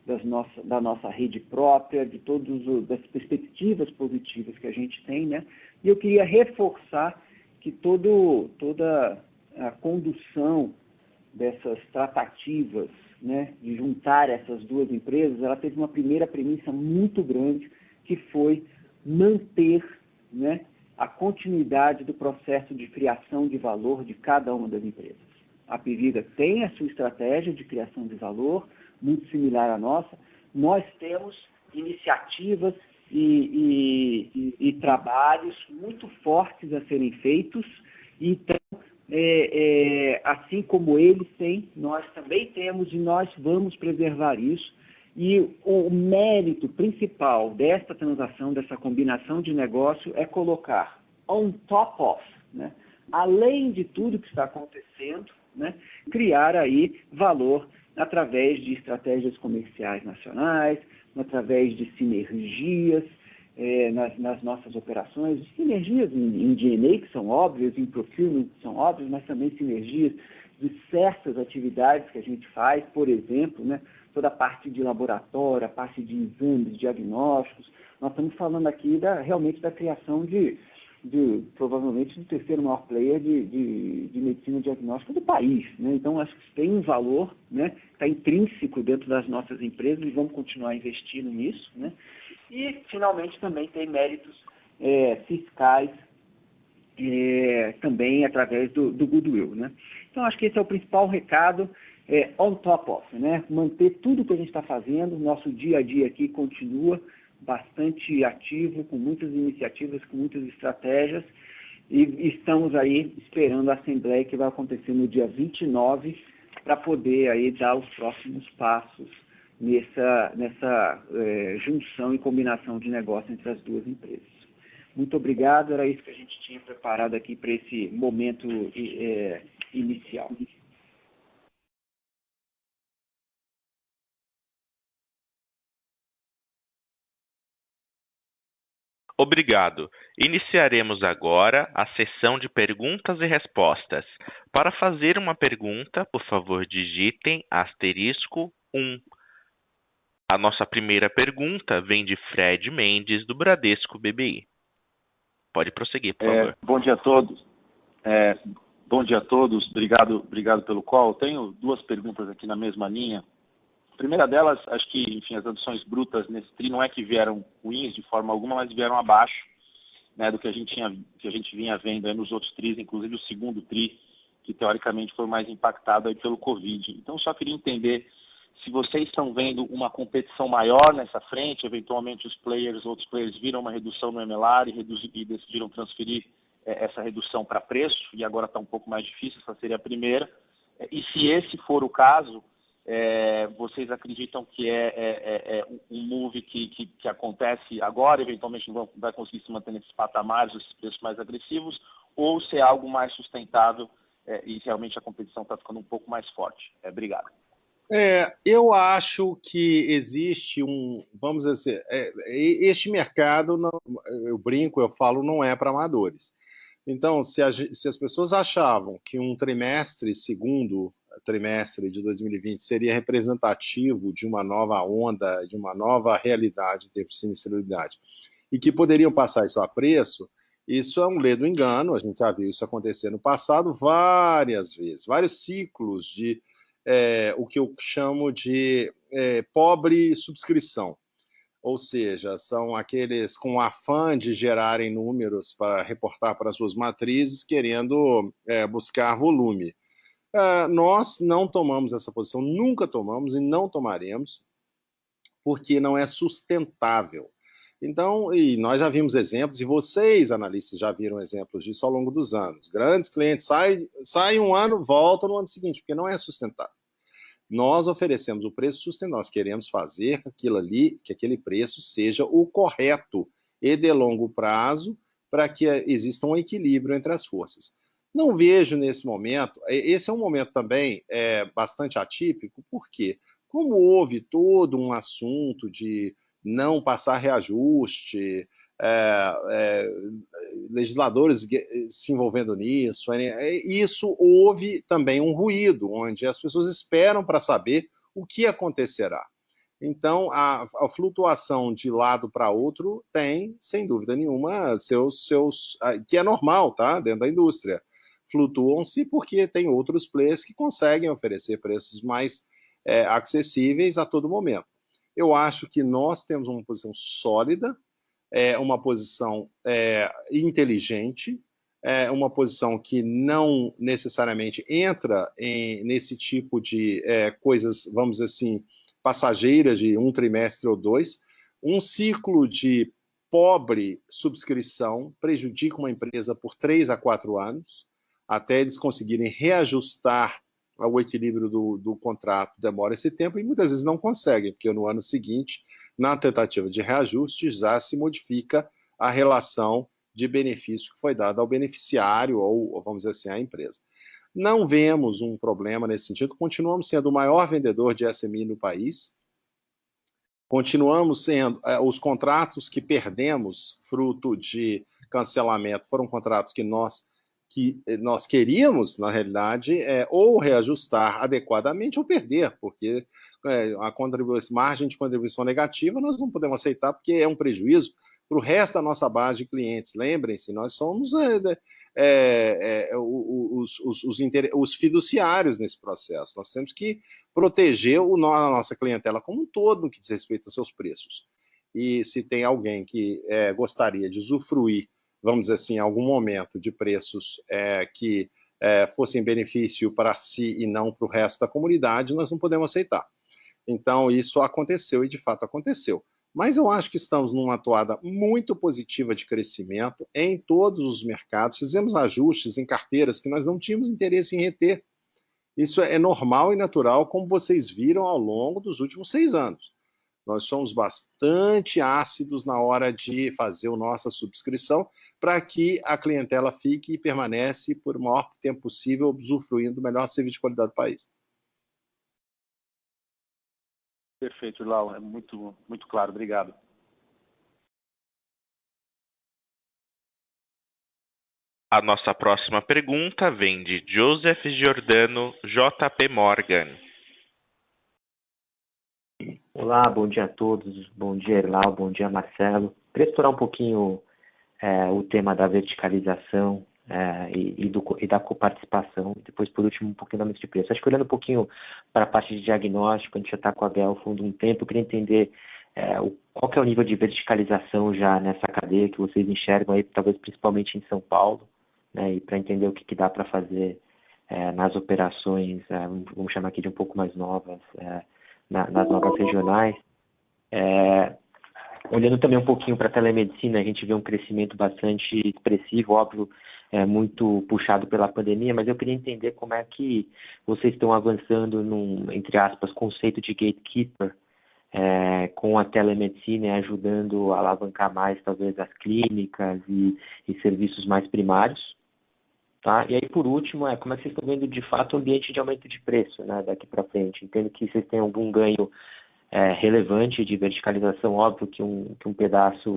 S3: da nossa rede própria, de todas as perspectivas positivas que a gente tem, né? E eu queria reforçar que toda a condução dessas tratativas, né, de juntar essas duas empresas, ela teve uma primeira premissa muito grande, que foi manter, né, a continuidade do processo de criação de valor de cada uma das empresas. A Apivida tem a sua estratégia de criação de valor, muito similar à nossa. Nós temos iniciativas e trabalhos muito fortes a serem feitos, então, assim como eles têm, nós também temos e nós vamos preservar isso. E o mérito principal desta transação, dessa combinação de negócio, é colocar on top of, né, além de tudo que está acontecendo, né, criar aí valor através de estratégias comerciais nacionais, através de sinergias nas nossas operações, sinergias em D&A que são óbvias, em procurement que são óbvias, mas também sinergias de certas atividades que a gente faz, por exemplo, né, toda a parte de laboratório, a parte de exames, diagnósticos. Nós estamos falando aqui realmente da criação provavelmente do terceiro maior player de medicina diagnóstica do país, né? Então, acho que tem um valor, né? Está intrínseco dentro das nossas empresas e vamos continuar investindo nisso, né? E, finalmente, também tem méritos fiscais também através do goodwill, né? Então, acho que esse é o principal recado, on top of, né? Manter tudo que a gente está fazendo, nosso dia a dia aqui continua bastante ativo, com muitas iniciativas, com muitas estratégias, e estamos aí esperando a Assembleia que vai acontecer no dia 29, para poder aí dar os próximos passos nessa junção e combinação de negócio entre as duas empresas. Muito obrigado, era isso que a gente tinha preparado aqui para esse momento inicial.
S1: Obrigado. Iniciaremos agora a sessão de perguntas e respostas. Para fazer uma pergunta, por favor, digitem *1. A nossa primeira pergunta vem de Fred Mendes, do Bradesco BBI. Pode prosseguir, por favor.
S4: Bom dia a todos. Bom dia a todos. Obrigado pelo call. Tenho duas perguntas aqui na mesma linha. A primeira delas, acho que, enfim, as adições brutas nesse TRI não é que vieram ruins de forma alguma, mas vieram abaixo, né, do que a gente vinha vendo aí nos outros TRIs, inclusive o segundo TRI, que teoricamente foi mais impactado aí pelo Covid. Então, só queria entender se vocês estão vendo uma competição maior nessa frente, eventualmente outros players viram uma redução no MLR e decidiram transferir essa redução para preço, e agora está um pouco mais difícil, essa seria a primeira. E se esse for o caso, vocês acreditam que é um move que acontece agora, eventualmente não vai conseguir se manter nesses patamares, esses preços mais agressivos, ou se é algo mais sustentável e realmente a competição está ficando um pouco mais forte? Obrigado.
S2: Eu acho que existe vamos dizer, este mercado, eu brinco, eu falo, não é para amadores. Então, se as pessoas achavam que um segundo trimestre de 2020 seria representativo de uma nova onda, de uma nova realidade em termos de sinistralidade, e que poderiam passar isso a preço, isso é um ledo engano. A gente já viu isso acontecer no passado várias vezes, vários ciclos de o que eu chamo de pobre subscrição. Ou seja, são aqueles com afã de gerarem números para reportar para suas matrizes, querendo buscar volume. Nós não tomamos essa posição, nunca tomamos e não tomaremos, porque não é sustentável. Então, e nós já vimos exemplos, e vocês, analistas, já viram exemplos disso ao longo dos anos. Grandes clientes saem um ano, voltam no ano seguinte, porque não é sustentável. Nós oferecemos o preço sustentável, nós queremos fazer que aquele preço seja o correto e de longo prazo, para que exista um equilíbrio entre as forças. Não vejo nesse momento, esse é um momento também bastante atípico, porque como houve todo um assunto de não passar reajuste, legisladores se envolvendo nisso, isso houve também um ruído, onde as pessoas esperam para saber o que acontecerá. Então, a flutuação de lado para outro tem, sem dúvida nenhuma, que é normal, tá? Dentro da indústria. Flutuam-se porque tem outros players que conseguem oferecer preços mais acessíveis a todo momento. Eu acho que nós temos uma posição sólida, uma posição inteligente, uma posição que não necessariamente entra nesse tipo de coisas, vamos dizer assim, passageiras de um trimestre ou dois. Um ciclo de pobre subscrição prejudica uma empresa por 3 a 4 anos, até eles conseguirem reajustar o equilíbrio do contrato, demora esse tempo, e muitas vezes não conseguem, porque no ano seguinte, na tentativa de reajuste, já se modifica a relação de benefício que foi dado ao beneficiário, ou vamos dizer assim, à empresa. Não vemos um problema nesse sentido, continuamos sendo o maior vendedor de SMI no país, continuamos sendo, os contratos que perdemos fruto de cancelamento foram contratos que nós queríamos, na realidade, ou reajustar adequadamente ou perder, porque a margem de contribuição negativa nós não podemos aceitar, porque é um prejuízo para o resto da nossa base de clientes. Lembrem-se, nós somos os fiduciários nesse processo. Nós temos que proteger a nossa clientela como um todo no que diz respeito aos seus preços. E se tem alguém que gostaria de usufruir, vamos dizer assim, em algum momento, de preços que fossem benefício para si e não para o resto da comunidade, nós não podemos aceitar. Então, isso aconteceu e, de fato, aconteceu. Mas eu acho que estamos numa toada muito positiva de crescimento em todos os mercados. Fizemos ajustes em carteiras que nós não tínhamos interesse em reter. Isso é normal e natural, como vocês viram ao longo dos últimos 6 anos. Nós somos bastante ácidos na hora de fazer a nossa subscrição para que a clientela fique e permanece por o maior tempo possível, usufruindo do melhor serviço de qualidade do país.
S4: Perfeito, Lau, é muito, muito claro, obrigado.
S1: A nossa próxima pergunta vem de Joseph Giordano, JP Morgan.
S5: Olá, bom dia a todos, bom dia Erlau, bom dia Marcelo. Queria explorar um pouquinho o tema da verticalização e da coparticipação, e depois, por último, um pouquinho da mix de preço. Acho que olhando um pouquinho para a parte de diagnóstico, a gente já está com a Gelfond há um tempo, eu queria entender qual que é o nível de verticalização já nessa cadeia que vocês enxergam aí, talvez principalmente em São Paulo, né, e para entender o que dá para fazer nas operações, vamos chamar aqui de um pouco mais novas, nas novas regionais. Olhando também um pouquinho para a telemedicina, a gente vê um crescimento bastante expressivo, óbvio, muito puxado pela pandemia, mas eu queria entender como é que vocês estão avançando num, entre aspas, conceito de gatekeeper, com a telemedicina, ajudando a alavancar mais, talvez, as clínicas e serviços mais primários. Tá? E aí, por último, como é que vocês estão vendo, de fato, o ambiente de aumento de preço, né, daqui para frente? Entendo que vocês têm algum ganho relevante de verticalização, óbvio que um pedaço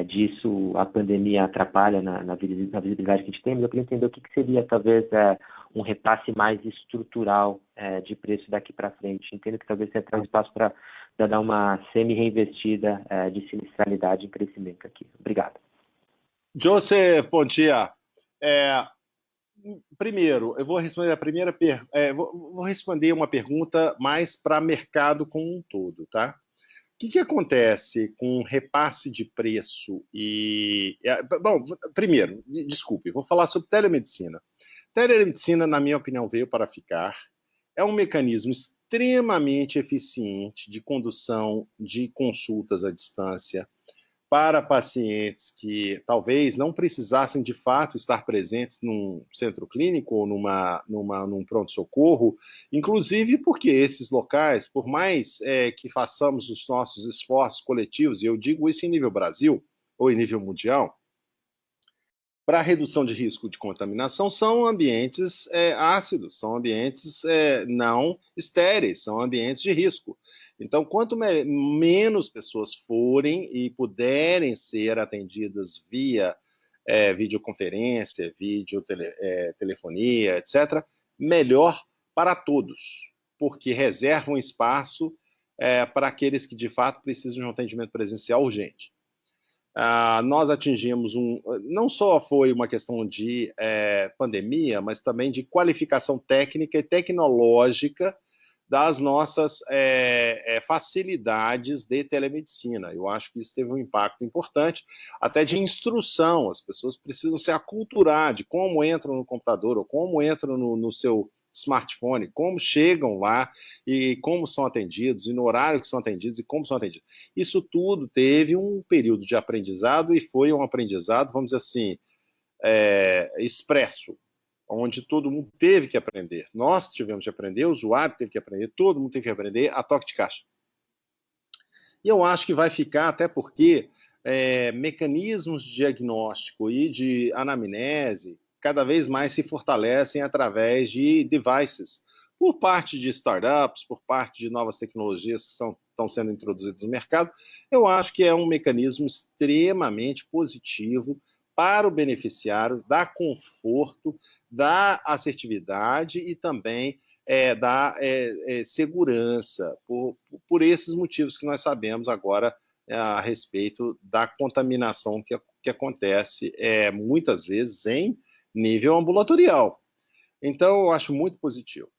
S5: disso a pandemia atrapalha na visibilidade que a gente tem, mas eu queria entender o que seria, talvez, um repasse mais estrutural de preço daqui para frente. Entendo que talvez tenha um espaço para dar uma semi-reinvestida de sinistralidade em crescimento aqui. Obrigado.
S2: Joseph, bom dia. Primeiro, eu vou responder vou responder uma pergunta mais para mercado como um todo, tá? O que acontece com repasse de preço bom, primeiro, desculpe, vou falar sobre telemedicina. Telemedicina, na minha opinião, veio para ficar. É um mecanismo extremamente eficiente de condução de consultas à distância para pacientes que talvez não precisassem de fato estar presentes num centro clínico ou num pronto-socorro, inclusive porque esses locais, por mais que façamos os nossos esforços coletivos, e eu digo isso em nível Brasil ou em nível mundial, para a redução de risco de contaminação, são ambientes ácidos, são ambientes não estéreis, são ambientes de risco. Então, quanto menos pessoas forem e puderem ser atendidas via videoconferência, telefonia, etc., melhor para todos, porque reserva um espaço para aqueles que, de fato, precisam de um atendimento presencial urgente. Nós atingimos não só foi uma questão de pandemia, mas também de qualificação técnica e tecnológica das nossas facilidades de telemedicina. Eu acho que isso teve um impacto importante, até de instrução. As pessoas precisam se aculturar de como entram no computador ou como entram no seu smartphone, como chegam lá e como são atendidos, e no horário que são atendidos e como são atendidos. Isso tudo teve um período de aprendizado e foi um aprendizado, vamos dizer assim, expresso, onde todo mundo teve que aprender. Nós tivemos que aprender, o usuário teve que aprender, todo mundo teve que aprender a toque de caixa. E eu acho que vai ficar, até porque mecanismos de diagnóstico e de anamnese cada vez mais se fortalecem através de devices, por parte de startups, por parte de novas tecnologias que estão sendo introduzidas no mercado. Eu acho que é um mecanismo extremamente positivo para o beneficiário, dá conforto, dá assertividade e também dá segurança, por esses motivos que nós sabemos agora a respeito da contaminação que acontece muitas vezes em nível ambulatorial. Então, eu acho muito positivo.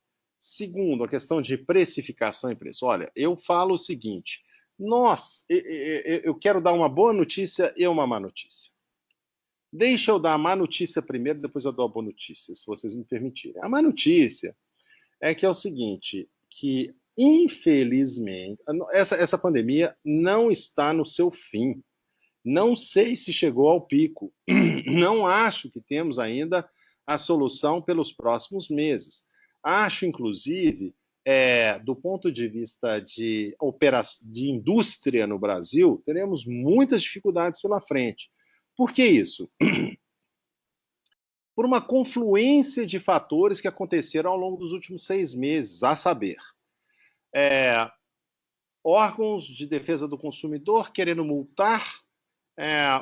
S2: Segundo, a questão de precificação e preço. Olha, eu falo o seguinte, eu quero dar uma boa notícia e uma má notícia. Deixa eu dar a má notícia primeiro, depois eu dou a boa notícia, se vocês me permitirem. A má notícia é que é o seguinte, que infelizmente, essa pandemia não está no seu fim. Não sei se chegou ao pico. Não acho que temos ainda a solução pelos próximos meses. Acho, inclusive, do ponto de vista de indústria no Brasil, teremos muitas dificuldades pela frente. Por que isso? Por uma confluência de fatores que aconteceram ao longo dos últimos 6 meses, a saber, órgãos de defesa do consumidor querendo multar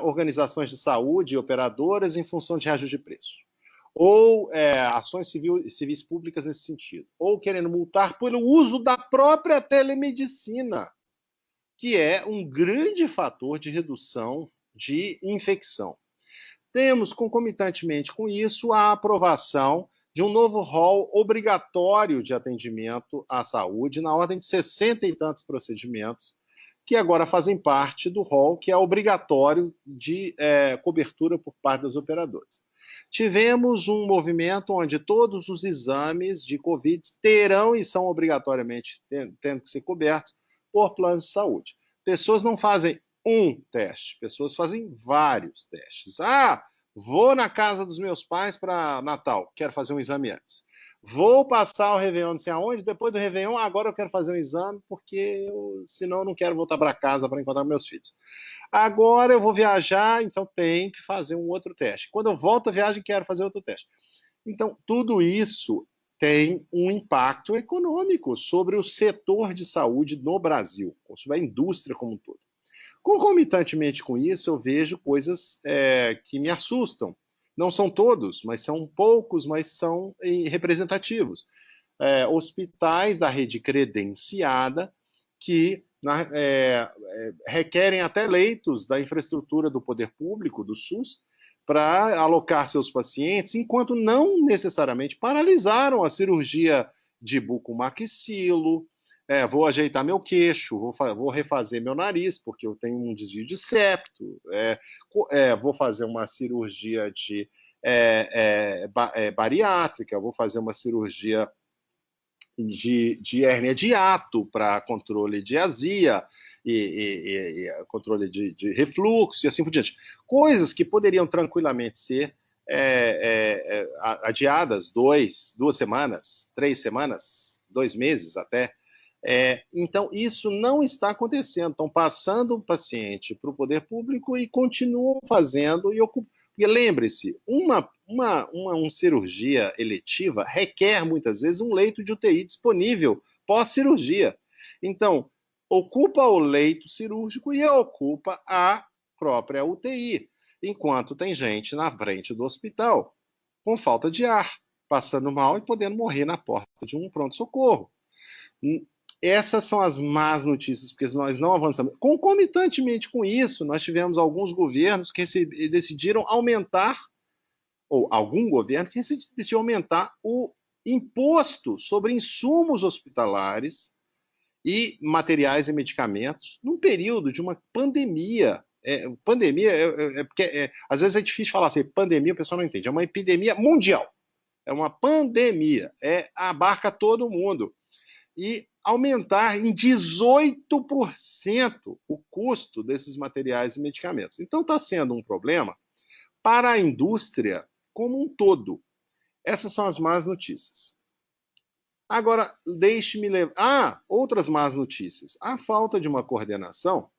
S2: organizações de saúde e operadoras em função de reajuste de preço, ou ações civis públicas nesse sentido, ou querendo multar pelo uso da própria telemedicina, que é um grande fator de redução de infecção. Temos, concomitantemente com isso, a aprovação de um novo rol obrigatório de atendimento à saúde, na ordem de 60 e tantos procedimentos, que agora fazem parte do rol que é obrigatório de cobertura por parte dos operadores. Tivemos um movimento onde todos os exames de Covid terão e são obrigatoriamente tendo que ser cobertos por planos de saúde. Pessoas não fazem um teste, pessoas fazem vários testes. Vou na casa dos meus pais para Natal, quero fazer um exame antes. Vou passar o Réveillon não sei aonde, depois do Réveillon, agora eu quero fazer um exame, porque senão eu não quero voltar para casa para encontrar meus filhos. Agora eu vou viajar, então tenho que fazer um outro teste. Quando eu volto à viagem, quero fazer outro teste. Então, tudo isso tem um impacto econômico sobre o setor de saúde no Brasil, sobre a indústria como um todo. Concomitantemente com isso, eu vejo coisas que me assustam. Não são todos, mas são poucos, mas são representativos. Hospitais da rede credenciada que requerem até leitos da infraestrutura do poder público, do SUS, para alocar seus pacientes, enquanto não necessariamente paralisaram a cirurgia de bucomaxilo, vou ajeitar meu queixo, vou refazer meu nariz, porque eu tenho um desvio de septo, vou fazer uma cirurgia de bariátrica, vou fazer uma cirurgia de hérnia de hiato para controle de azia e controle de refluxo e assim por diante. Coisas que poderiam tranquilamente ser adiadas 2 semanas, 3 semanas, 2 meses até. Então, isso não está acontecendo. Estão passando o paciente para o poder público e continuam fazendo e ocupando. Porque lembre-se, uma cirurgia eletiva requer, muitas vezes, um leito de UTI disponível pós-cirurgia. Então, ocupa o leito cirúrgico e ocupa a própria UTI, enquanto tem gente na frente do hospital com falta de ar, passando mal e podendo morrer na porta de um pronto-socorro. essas são as más notícias, porque nós não avançamos. Concomitantemente com isso, nós tivemos alguns governos que decidiram aumentar, ou algum governo que decidiu aumentar o imposto sobre insumos hospitalares e materiais e medicamentos num período de uma pandemia. Pandemia, porque às vezes é difícil falar assim, pandemia, o pessoal não entende, é uma epidemia mundial, é uma pandemia, abarca todo mundo. E aumentar em 18% o custo desses materiais e medicamentos. Então está sendo um problema para a indústria como um todo. Essas são as más notícias. Agora, deixe-me levar... outras más notícias. A falta de uma coordenação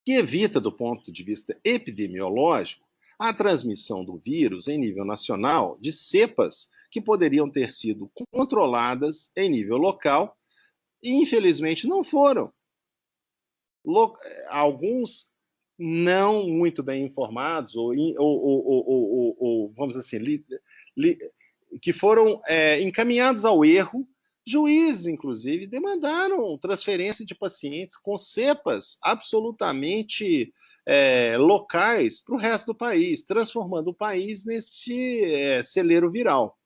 S2: que evita, do ponto de vista epidemiológico, a transmissão do vírus em nível nacional de cepas que poderiam ter sido controladas em nível local e, infelizmente, não foram. Alguns não muito bem informados, ou vamos dizer assim, que foram encaminhados ao erro. Juízes, inclusive, demandaram transferência de pacientes com cepas absolutamente locais para o resto do país, transformando o país neste celeiro viral.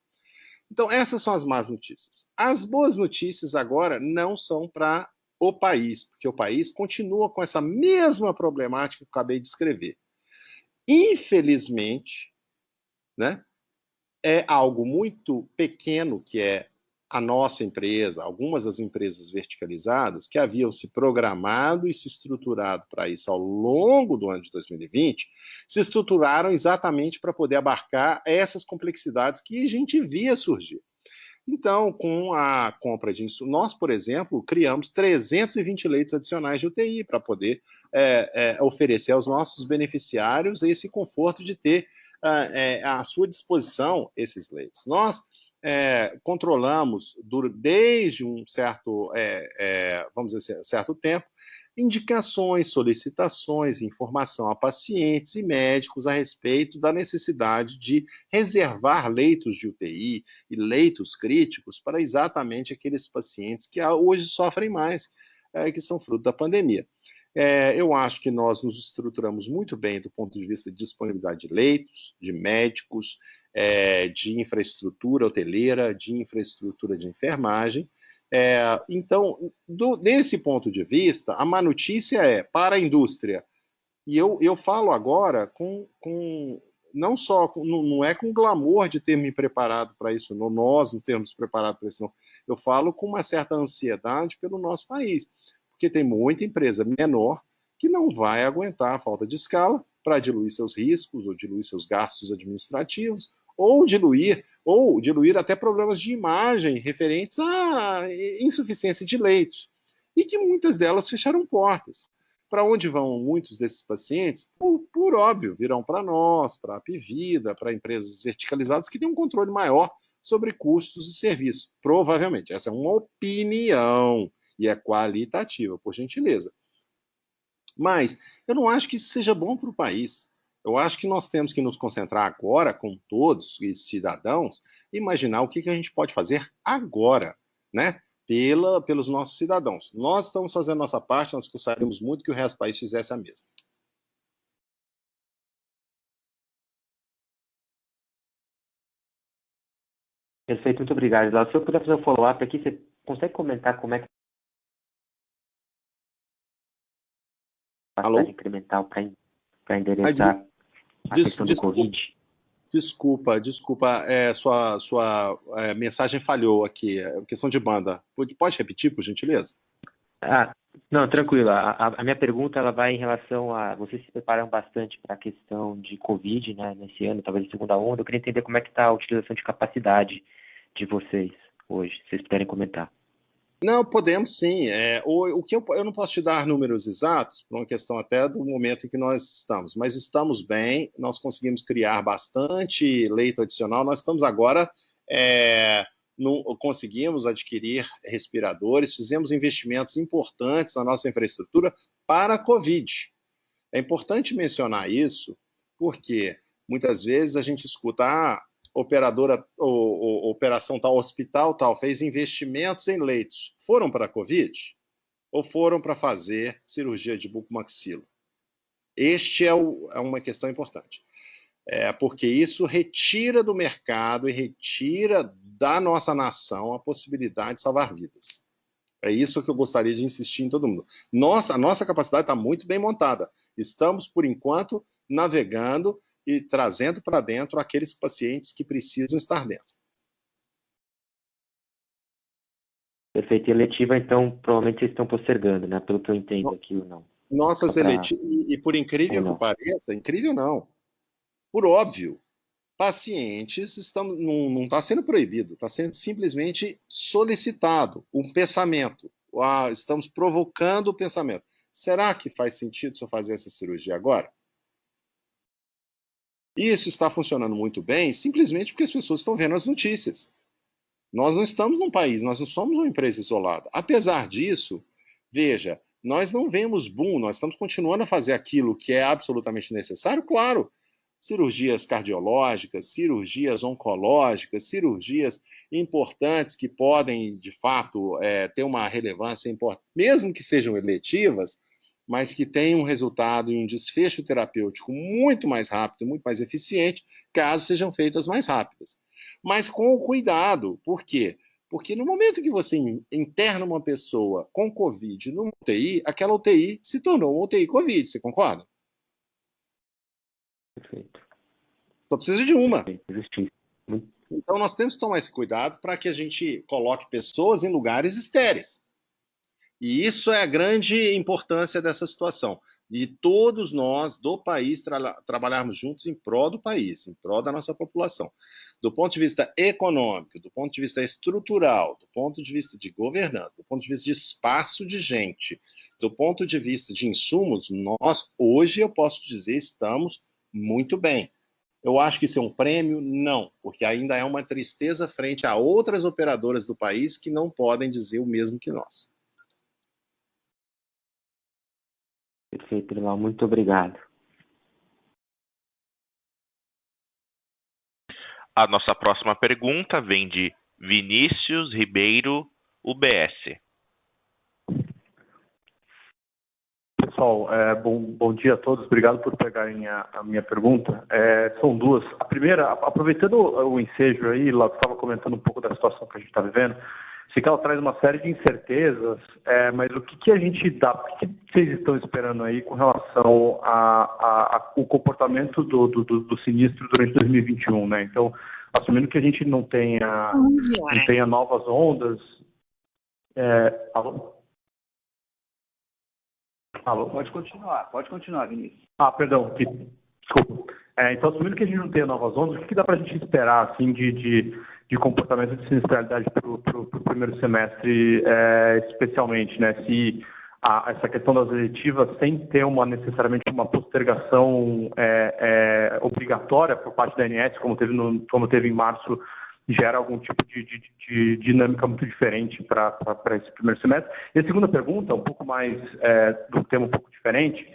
S2: Então, essas são as más notícias. As boas notícias agora não são para o país, porque o país continua com essa mesma problemática que eu acabei de descrever. Infelizmente, né, é algo muito pequeno, que é a nossa empresa, algumas das empresas verticalizadas, que haviam se programado e se estruturado para isso ao longo do ano de 2020, se estruturaram exatamente para poder abarcar essas complexidades que a gente via surgir. Então, com a compra de insumos, nós, por exemplo, criamos 320 leitos adicionais de UTI para poder oferecer aos nossos beneficiários esse conforto de ter à sua disposição esses leitos. Nós controlamos, desde um certo, vamos dizer assim, certo tempo, indicações, solicitações, informação a pacientes e médicos a respeito da necessidade de reservar leitos de UTI e leitos críticos para exatamente aqueles pacientes que hoje sofrem mais, que são fruto da pandemia. Eu acho que nós nos estruturamos muito bem do ponto de vista de disponibilidade de leitos, de médicos, de infraestrutura hoteleira, de infraestrutura de enfermagem. Então, desse ponto de vista, a má notícia é para a indústria, e eu falo agora não só, não é com glamour de ter me preparado para isso, nós não termos preparado para isso, não. Eu falo com uma certa ansiedade pelo nosso país, porque tem muita empresa menor que não vai aguentar a falta de escala para diluir seus riscos, ou diluir seus gastos administrativos, ou diluir até problemas de imagem referentes à insuficiência de leitos, e que muitas delas fecharam portas. Para onde vão muitos desses pacientes? Por óbvio, virão para nós, para a Apivida, para empresas verticalizadas que têm um controle maior sobre custos e serviços. Provavelmente. Essa é uma opinião e é qualitativa, por gentileza. Mas eu não acho que isso seja bom para o país. Eu acho que nós temos que nos concentrar agora, com todos os cidadãos, imaginar o que a gente pode fazer agora, né? Pelos nossos cidadãos. Nós estamos fazendo a nossa parte, nós gostaríamos muito que o resto do país fizesse a mesma.
S5: Perfeito, muito obrigado. Se eu puder fazer um follow-up aqui, você consegue comentar como é que a capacidade incremental para endereçar a questão do Covid?
S2: Desculpa, sua mensagem falhou aqui, questão de banda. Pode repetir, por gentileza?
S5: Não, tranquilo. A minha pergunta ela vai em relação a... Vocês se preparam bastante para a questão de Covid, né, nesse ano, talvez a segunda onda. Eu queria entender como é que está a utilização de capacidade de vocês hoje, se vocês puderem comentar.
S2: Não, podemos sim. O que eu não posso te dar números exatos, por uma questão até do momento em que nós estamos, mas estamos bem, nós conseguimos criar bastante leito adicional, nós estamos agora, conseguimos adquirir respiradores, fizemos investimentos importantes na nossa infraestrutura para a Covid. É importante mencionar isso, porque muitas vezes a gente escuta, operadora, operação tal, hospital tal, fez investimentos em leitos. Foram para a Covid? Ou foram para fazer cirurgia de bucomaxilo? Este é uma questão importante. Porque isso retira do mercado e retira da nossa nação a possibilidade de salvar vidas. É isso que eu gostaria de insistir em todo mundo. A nossa capacidade está muito bem montada. Estamos, por enquanto, navegando e trazendo para dentro aqueles pacientes que precisam estar dentro.
S5: Perfeito. E eletiva, então, provavelmente vocês estão postergando, né? Pelo que eu entendo aqui ou não.
S2: Nossas eletivas, e por incrível que pareça, incrível não, por óbvio, pacientes não está sendo proibido, está sendo simplesmente solicitado um pensamento. Estamos provocando o pensamento. Será que faz sentido se eu fazer essa cirurgia agora? Isso está funcionando muito bem, simplesmente porque as pessoas estão vendo as notícias. Nós não estamos num país, nós não somos uma empresa isolada. Apesar disso, veja, nós não vemos boom, nós estamos continuando a fazer aquilo que é absolutamente necessário, claro. Cirurgias cardiológicas, cirurgias oncológicas, cirurgias importantes que podem, de fato, ter uma relevância importante, mesmo que sejam eletivas, mas que tenham um resultado e um desfecho terapêutico muito mais rápido, muito mais eficiente, caso sejam feitas mais rápidas. Mas com cuidado, por quê? Porque no momento que você interna uma pessoa com Covid numa UTI, aquela UTI se tornou uma UTI Covid, você concorda?
S5: Perfeito.
S2: Só precisa de uma.
S5: Justiça.
S2: Então nós temos que tomar esse cuidado para que a gente coloque pessoas em lugares estéreis. E isso é a grande importância dessa situação, de todos nós do país trabalharmos juntos em prol do país, em prol da nossa população. Do ponto de vista econômico, do ponto de vista estrutural, do ponto de vista de governança, do ponto de vista de espaço de gente, do ponto de vista de insumos, nós, hoje, eu posso dizer, estamos muito bem. Eu acho que isso é um prêmio? Não, porque ainda é uma tristeza frente a outras operadoras do país que não podem dizer o mesmo que nós.
S5: Perfeito, Legal. Muito obrigado.
S1: A nossa próxima pergunta vem de Vinícius Ribeiro, UBS.
S6: Pessoal, bom dia a todos. Obrigado por pegarem a minha pergunta. São duas. A primeira, aproveitando o ensejo aí, lá estava comentando um pouco da situação que a gente está vivendo. Sei que ela traz uma série de incertezas, mas o que a gente dá, o que vocês estão esperando aí com relação ao comportamento do sinistro durante 2021, né? Então, assumindo que a gente não tenha novas ondas... Alô? Alô?
S3: Pode continuar, Vinícius.
S6: Perdão, desculpa. Então, assumindo que a gente não tenha novas ondas, o que dá para a gente esperar assim, de comportamento de sinistralidade para o primeiro semestre, especialmente, né? Se essa questão das eletivas, sem ter necessariamente uma postergação obrigatória por parte da ANS, como teve em março, gera algum tipo de dinâmica muito diferente para esse primeiro semestre. E a segunda pergunta, um pouco mais de um tema um pouco diferente,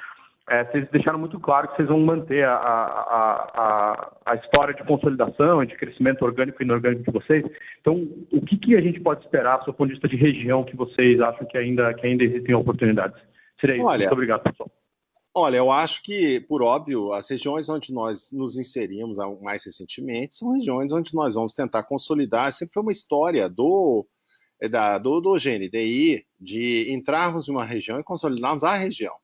S6: vocês deixaram muito claro que vocês vão manter a história de consolidação e de crescimento orgânico e inorgânico de vocês. Então, o que a gente pode esperar, do seu ponto de vista de região, que vocês acham que ainda existem oportunidades? Seria isso. Muito obrigado, pessoal.
S2: Olha, eu acho que, por óbvio, as regiões onde nós nos inserimos mais recentemente são regiões onde nós vamos tentar consolidar. Sempre foi uma história do GNDI de entrarmos em uma região e consolidarmos a região.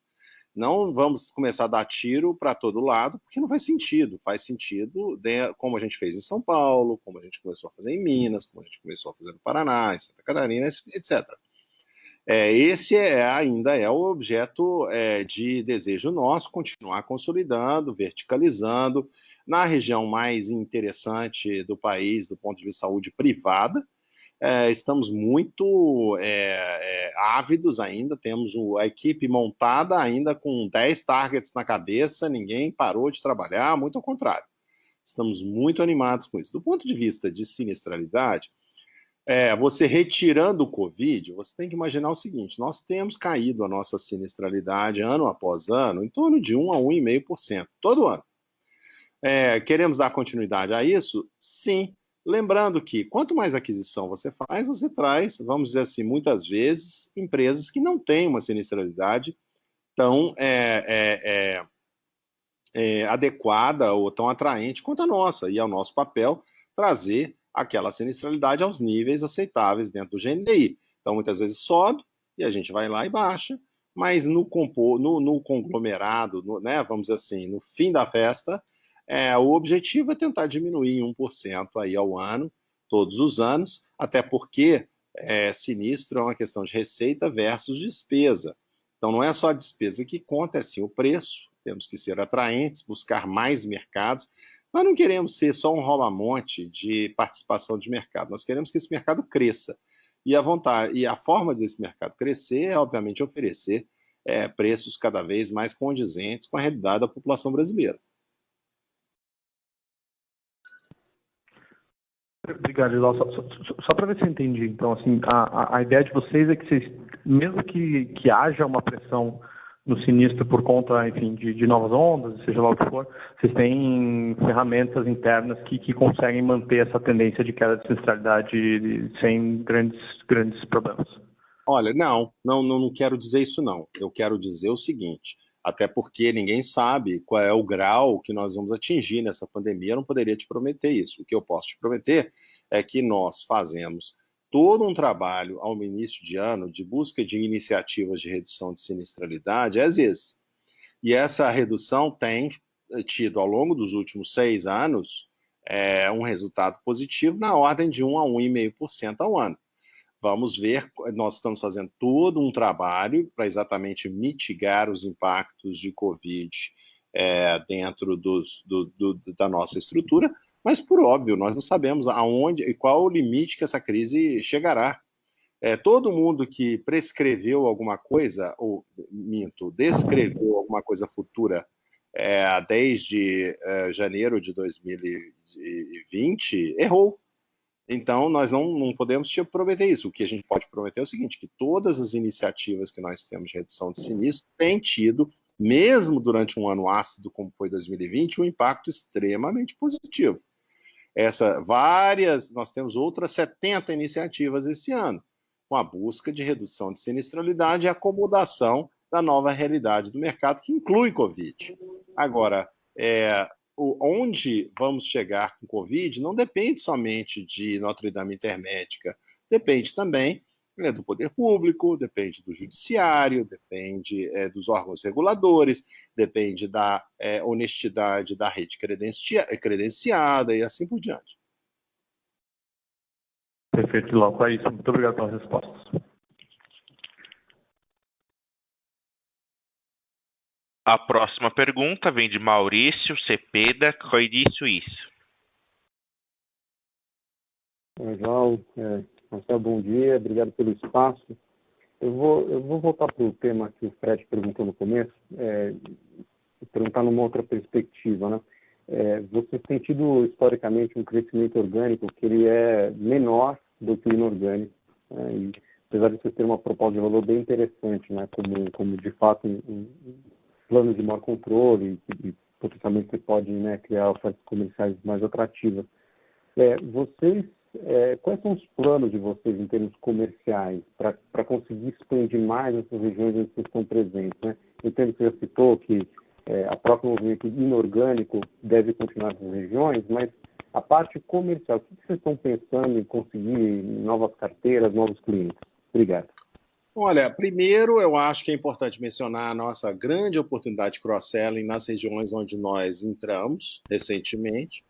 S2: Não vamos começar a dar tiro para todo lado, porque não faz sentido. Faz sentido, como a gente fez em São Paulo, como a gente começou a fazer em Minas, como a gente começou a fazer no Paraná, em Santa Catarina, etc. Esse ainda é o objeto de desejo nosso, continuar consolidando, verticalizando, na região mais interessante do país, do ponto de vista de saúde privada. Estamos muito ávidos ainda, temos a equipe montada ainda com 10 targets na cabeça, ninguém parou de trabalhar, muito ao contrário. Estamos muito animados com isso. Do ponto de vista de sinistralidade, você retirando o Covid, você tem que imaginar o seguinte, nós temos caído a nossa sinistralidade ano após ano em torno de 1 a 1,5%, todo ano. Queremos dar continuidade a isso? Sim. Lembrando que quanto mais aquisição você faz, você traz, vamos dizer assim, muitas vezes, empresas que não têm uma sinistralidade tão adequada ou tão atraente quanto a nossa. E é o nosso papel trazer aquela sinistralidade aos níveis aceitáveis dentro do GNDI. Então, muitas vezes sobe e a gente vai lá e baixa, mas no conglomerado, né, vamos dizer assim, no fim da festa, o objetivo é tentar diminuir em 1% aí ao ano, todos os anos, até porque sinistro é uma questão de receita versus despesa. Então, não é só a despesa que conta, é sim o preço. Temos que ser atraentes, buscar mais mercados. Nós não queremos ser só um rouba-monte de participação de mercado, nós queremos que esse mercado cresça. E a forma desse mercado crescer é, obviamente, oferecer preços cada vez mais condizentes com a realidade da população brasileira.
S6: Obrigado, Gilal. Só para ver se eu entendi. Então, assim, a ideia de vocês é que vocês, mesmo que haja uma pressão no sinistro por conta, enfim, de novas ondas, seja lá o que for, vocês têm ferramentas internas que conseguem manter essa tendência de queda de sinistralidade sem grandes problemas.
S2: Olha, não quero dizer isso não. Eu quero dizer o seguinte, até porque ninguém sabe qual é o grau que nós vamos atingir nessa pandemia, eu não poderia te prometer isso. O que eu posso te prometer é que nós fazemos todo um trabalho ao início de ano de busca de iniciativas de redução de sinistralidade, às vezes. E essa redução tem tido, ao longo dos últimos 6 anos, um resultado positivo na ordem de 1 a 1,5% ao ano. Vamos ver, nós estamos fazendo todo um trabalho para exatamente mitigar os impactos de Covid dentro da nossa estrutura, mas, por óbvio, nós não sabemos aonde e qual o limite que essa crise chegará. Todo mundo que prescreveu alguma coisa, ou descreveu alguma coisa futura desde janeiro de 2020, errou. Então, nós não podemos te prometer isso. O que a gente pode prometer é o seguinte, que todas as iniciativas que nós temos de redução de sinistro têm tido, mesmo durante um ano ácido, como foi 2020, um impacto extremamente positivo. Nós temos outras 70 iniciativas esse ano, com a busca de redução de sinistralidade e acomodação da nova realidade do mercado, que inclui Covid. Agora, onde vamos chegar com Covid não depende somente de Notre Dame Intermédica, depende também do poder público, depende do judiciário, depende dos órgãos reguladores, depende da honestidade da rede credenciada e assim por diante.
S6: Perfeito, Glauco. É isso. Muito obrigado pelas respostas.
S1: A próxima pergunta vem de Maurício Cepeda, Credit Suisse.
S7: João, Marcelo, bom dia, obrigado pelo espaço. Eu vou voltar para o tema que o Fred perguntou no começo, perguntar numa outra perspectiva, né? Vocês têm tido, historicamente, um crescimento orgânico que ele é menor do que o inorgânico, né? E, apesar de vocês terem uma proposta de valor bem interessante, né? Como de fato, um plano de maior controle e potencialmente você pode, né, criar ofertas comerciais mais atrativas. Quais são os planos de vocês em termos comerciais para conseguir expandir mais essas regiões onde vocês estão presentes, né? Eu entendo que você já citou que a própria movimento inorgânico deve continuar nessas regiões, mas a parte comercial, o que vocês estão pensando em conseguir novas carteiras, novos clientes? Obrigado.
S2: Olha, primeiro eu acho que é importante mencionar a nossa grande oportunidade de cross-selling nas regiões onde nós entramos recentemente.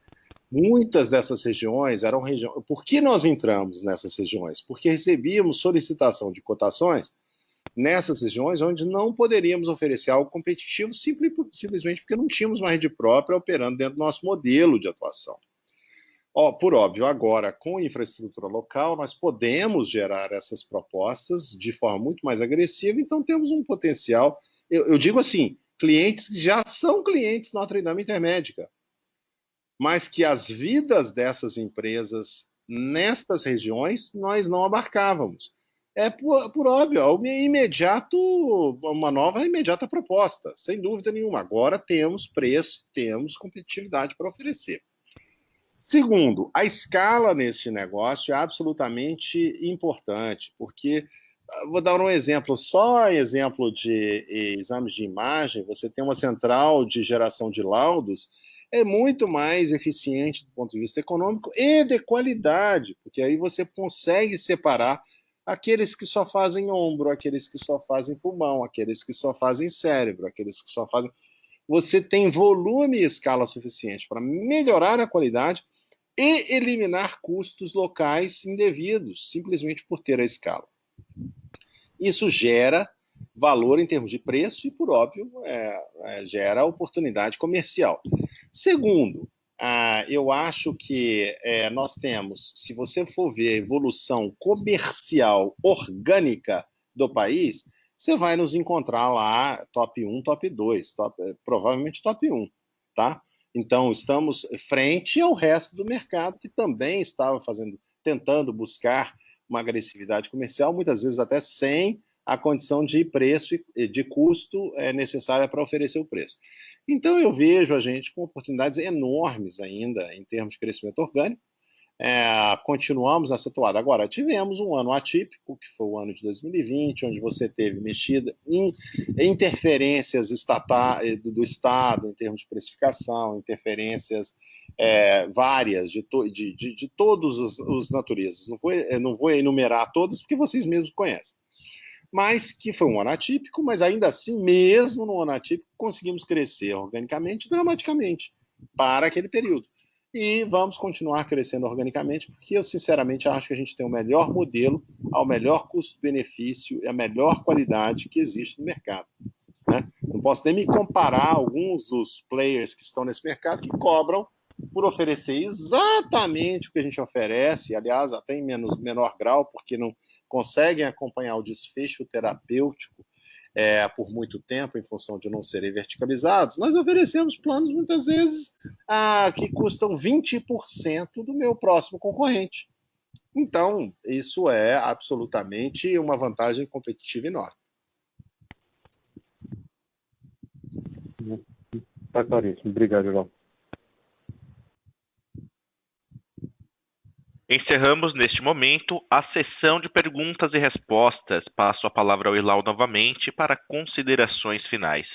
S2: Muitas dessas regiões eram regiões... Por que nós entramos nessas regiões? Porque recebíamos solicitação de cotações nessas regiões onde não poderíamos oferecer algo competitivo simplesmente porque não tínhamos uma rede própria operando dentro do nosso modelo de atuação. Por óbvio, agora, com infraestrutura local, nós podemos gerar essas propostas de forma muito mais agressiva, então temos um potencial, eu digo assim, clientes que já são clientes Notre Dame Intermédica, mas que as vidas dessas empresas nestas regiões nós não abarcávamos. É por óbvio, uma nova e imediata proposta, sem dúvida nenhuma. Agora temos preço, temos competitividade para oferecer. Segundo, a escala nesse negócio é absolutamente importante, porque, vou dar um exemplo, só exemplo de exames de imagem, você tem uma central de geração de laudos, é muito mais eficiente do ponto de vista econômico e de qualidade, porque aí você consegue separar aqueles que só fazem ombro, aqueles que só fazem pulmão, aqueles que só fazem cérebro, aqueles que só fazem. Você tem volume e escala suficiente para melhorar a qualidade e eliminar custos locais indevidos, simplesmente por ter a escala. Isso gera valor em termos de preço e, por óbvio, gera oportunidade comercial. Segundo, eu acho que nós temos, se você for ver a evolução comercial orgânica do país, você vai nos encontrar lá top 1, top 2, provavelmente top 1, tá? Então, estamos frente ao resto do mercado que também estava tentando buscar uma agressividade comercial, muitas vezes até sem a condição de preço e de custo necessária para oferecer o preço. Então, eu vejo a gente com oportunidades enormes ainda em termos de crescimento orgânico. Continuamos nessa toada. Agora, tivemos um ano atípico, que foi o ano de 2020, onde você teve mexida em interferências do Estado em termos de precificação, interferências várias de todos os naturezas. Não vou enumerar todas, porque vocês mesmos conhecem. Mas que foi um ano atípico, mas ainda assim, mesmo no ano atípico, conseguimos crescer organicamente, dramaticamente, para aquele período. E vamos continuar crescendo organicamente, porque eu, sinceramente, acho que a gente tem o melhor modelo, ao melhor custo-benefício e a melhor qualidade que existe no mercado. Né? Não posso nem me comparar a alguns dos players que estão nesse mercado que cobram por oferecer exatamente o que a gente oferece, aliás, até em menor grau, porque não conseguem acompanhar o desfecho terapêutico por muito tempo, em função de não serem verticalizados. Nós oferecemos planos, muitas vezes, que custam 20% do meu próximo concorrente. Então, isso é absolutamente uma vantagem competitiva enorme.
S7: Está claríssimo. Obrigado, Geraldo.
S1: Encerramos neste momento a sessão de perguntas e respostas. Passo a palavra ao Ilau novamente para considerações finais.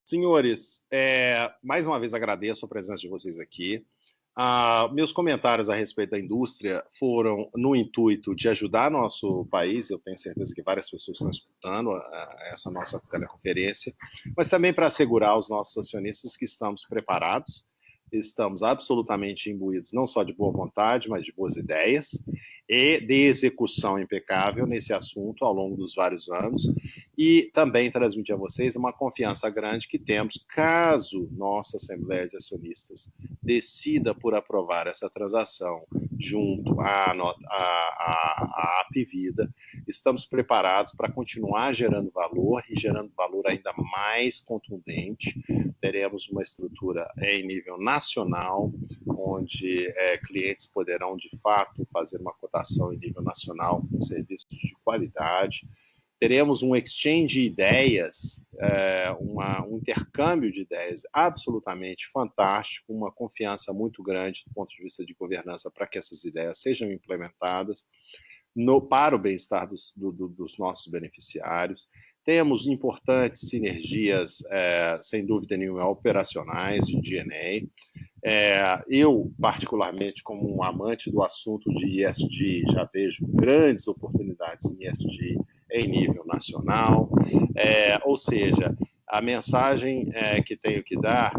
S2: Senhores, mais uma vez agradeço a presença de vocês aqui. Meus comentários a respeito da indústria foram no intuito de ajudar nosso país, eu tenho certeza que várias pessoas estão escutando essa nossa teleconferência, mas também para assegurar aos nossos acionistas que estamos preparados, estamos absolutamente imbuídos não só de boa vontade, mas de boas ideias e de execução impecável nesse assunto ao longo dos vários anos, e também transmitir a vocês uma confiança grande que temos, caso nossa Assembleia de Acionistas decida por aprovar essa transação junto à Apvida, estamos preparados para continuar gerando valor e gerando valor ainda mais contundente. Teremos uma estrutura em nível nacional, onde clientes poderão, de fato, fazer uma cotação em nível nacional com serviços de qualidade. Teremos um exchange de ideias, um intercâmbio de ideias absolutamente fantástico, uma confiança muito grande do ponto de vista de governança para que essas ideias sejam implementadas para o bem-estar dos nossos beneficiários. Temos importantes sinergias, sem dúvida nenhuma, operacionais de D&A. Eu, particularmente, como um amante do assunto de ESG, já vejo grandes oportunidades em ESG em nível nacional, ou seja, a mensagem que tenho que dar,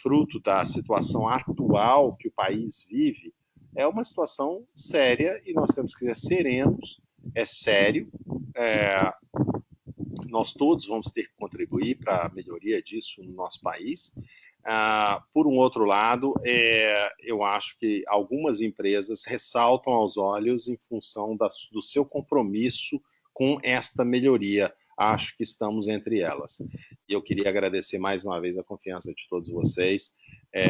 S2: fruto da situação atual que o país vive, é uma situação séria e nós temos que ser serenos, é sério, nós todos vamos ter que contribuir para a melhoria disso no nosso país. Por um outro lado, eu acho que algumas empresas ressaltam aos olhos em função do seu compromisso com esta melhoria. Acho que estamos entre elas. E eu queria agradecer mais uma vez a confiança de todos vocês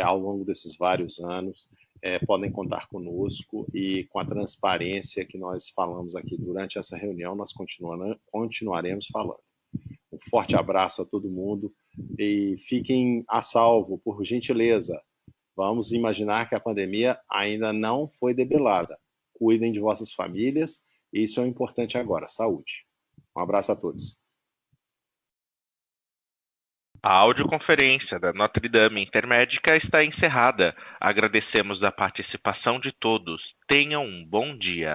S2: ao longo desses vários anos. podem contar conosco e com a transparência que nós falamos aqui durante essa reunião, nós continuaremos falando. Um forte abraço a todo mundo e fiquem a salvo, por gentileza. Vamos imaginar que a pandemia ainda não foi debelada. Cuidem de vossas famílias, isso é o importante agora, saúde. Um abraço a todos.
S1: A audioconferência da Notre Dame Intermédica está encerrada. Agradecemos a participação de todos. Tenham um bom dia.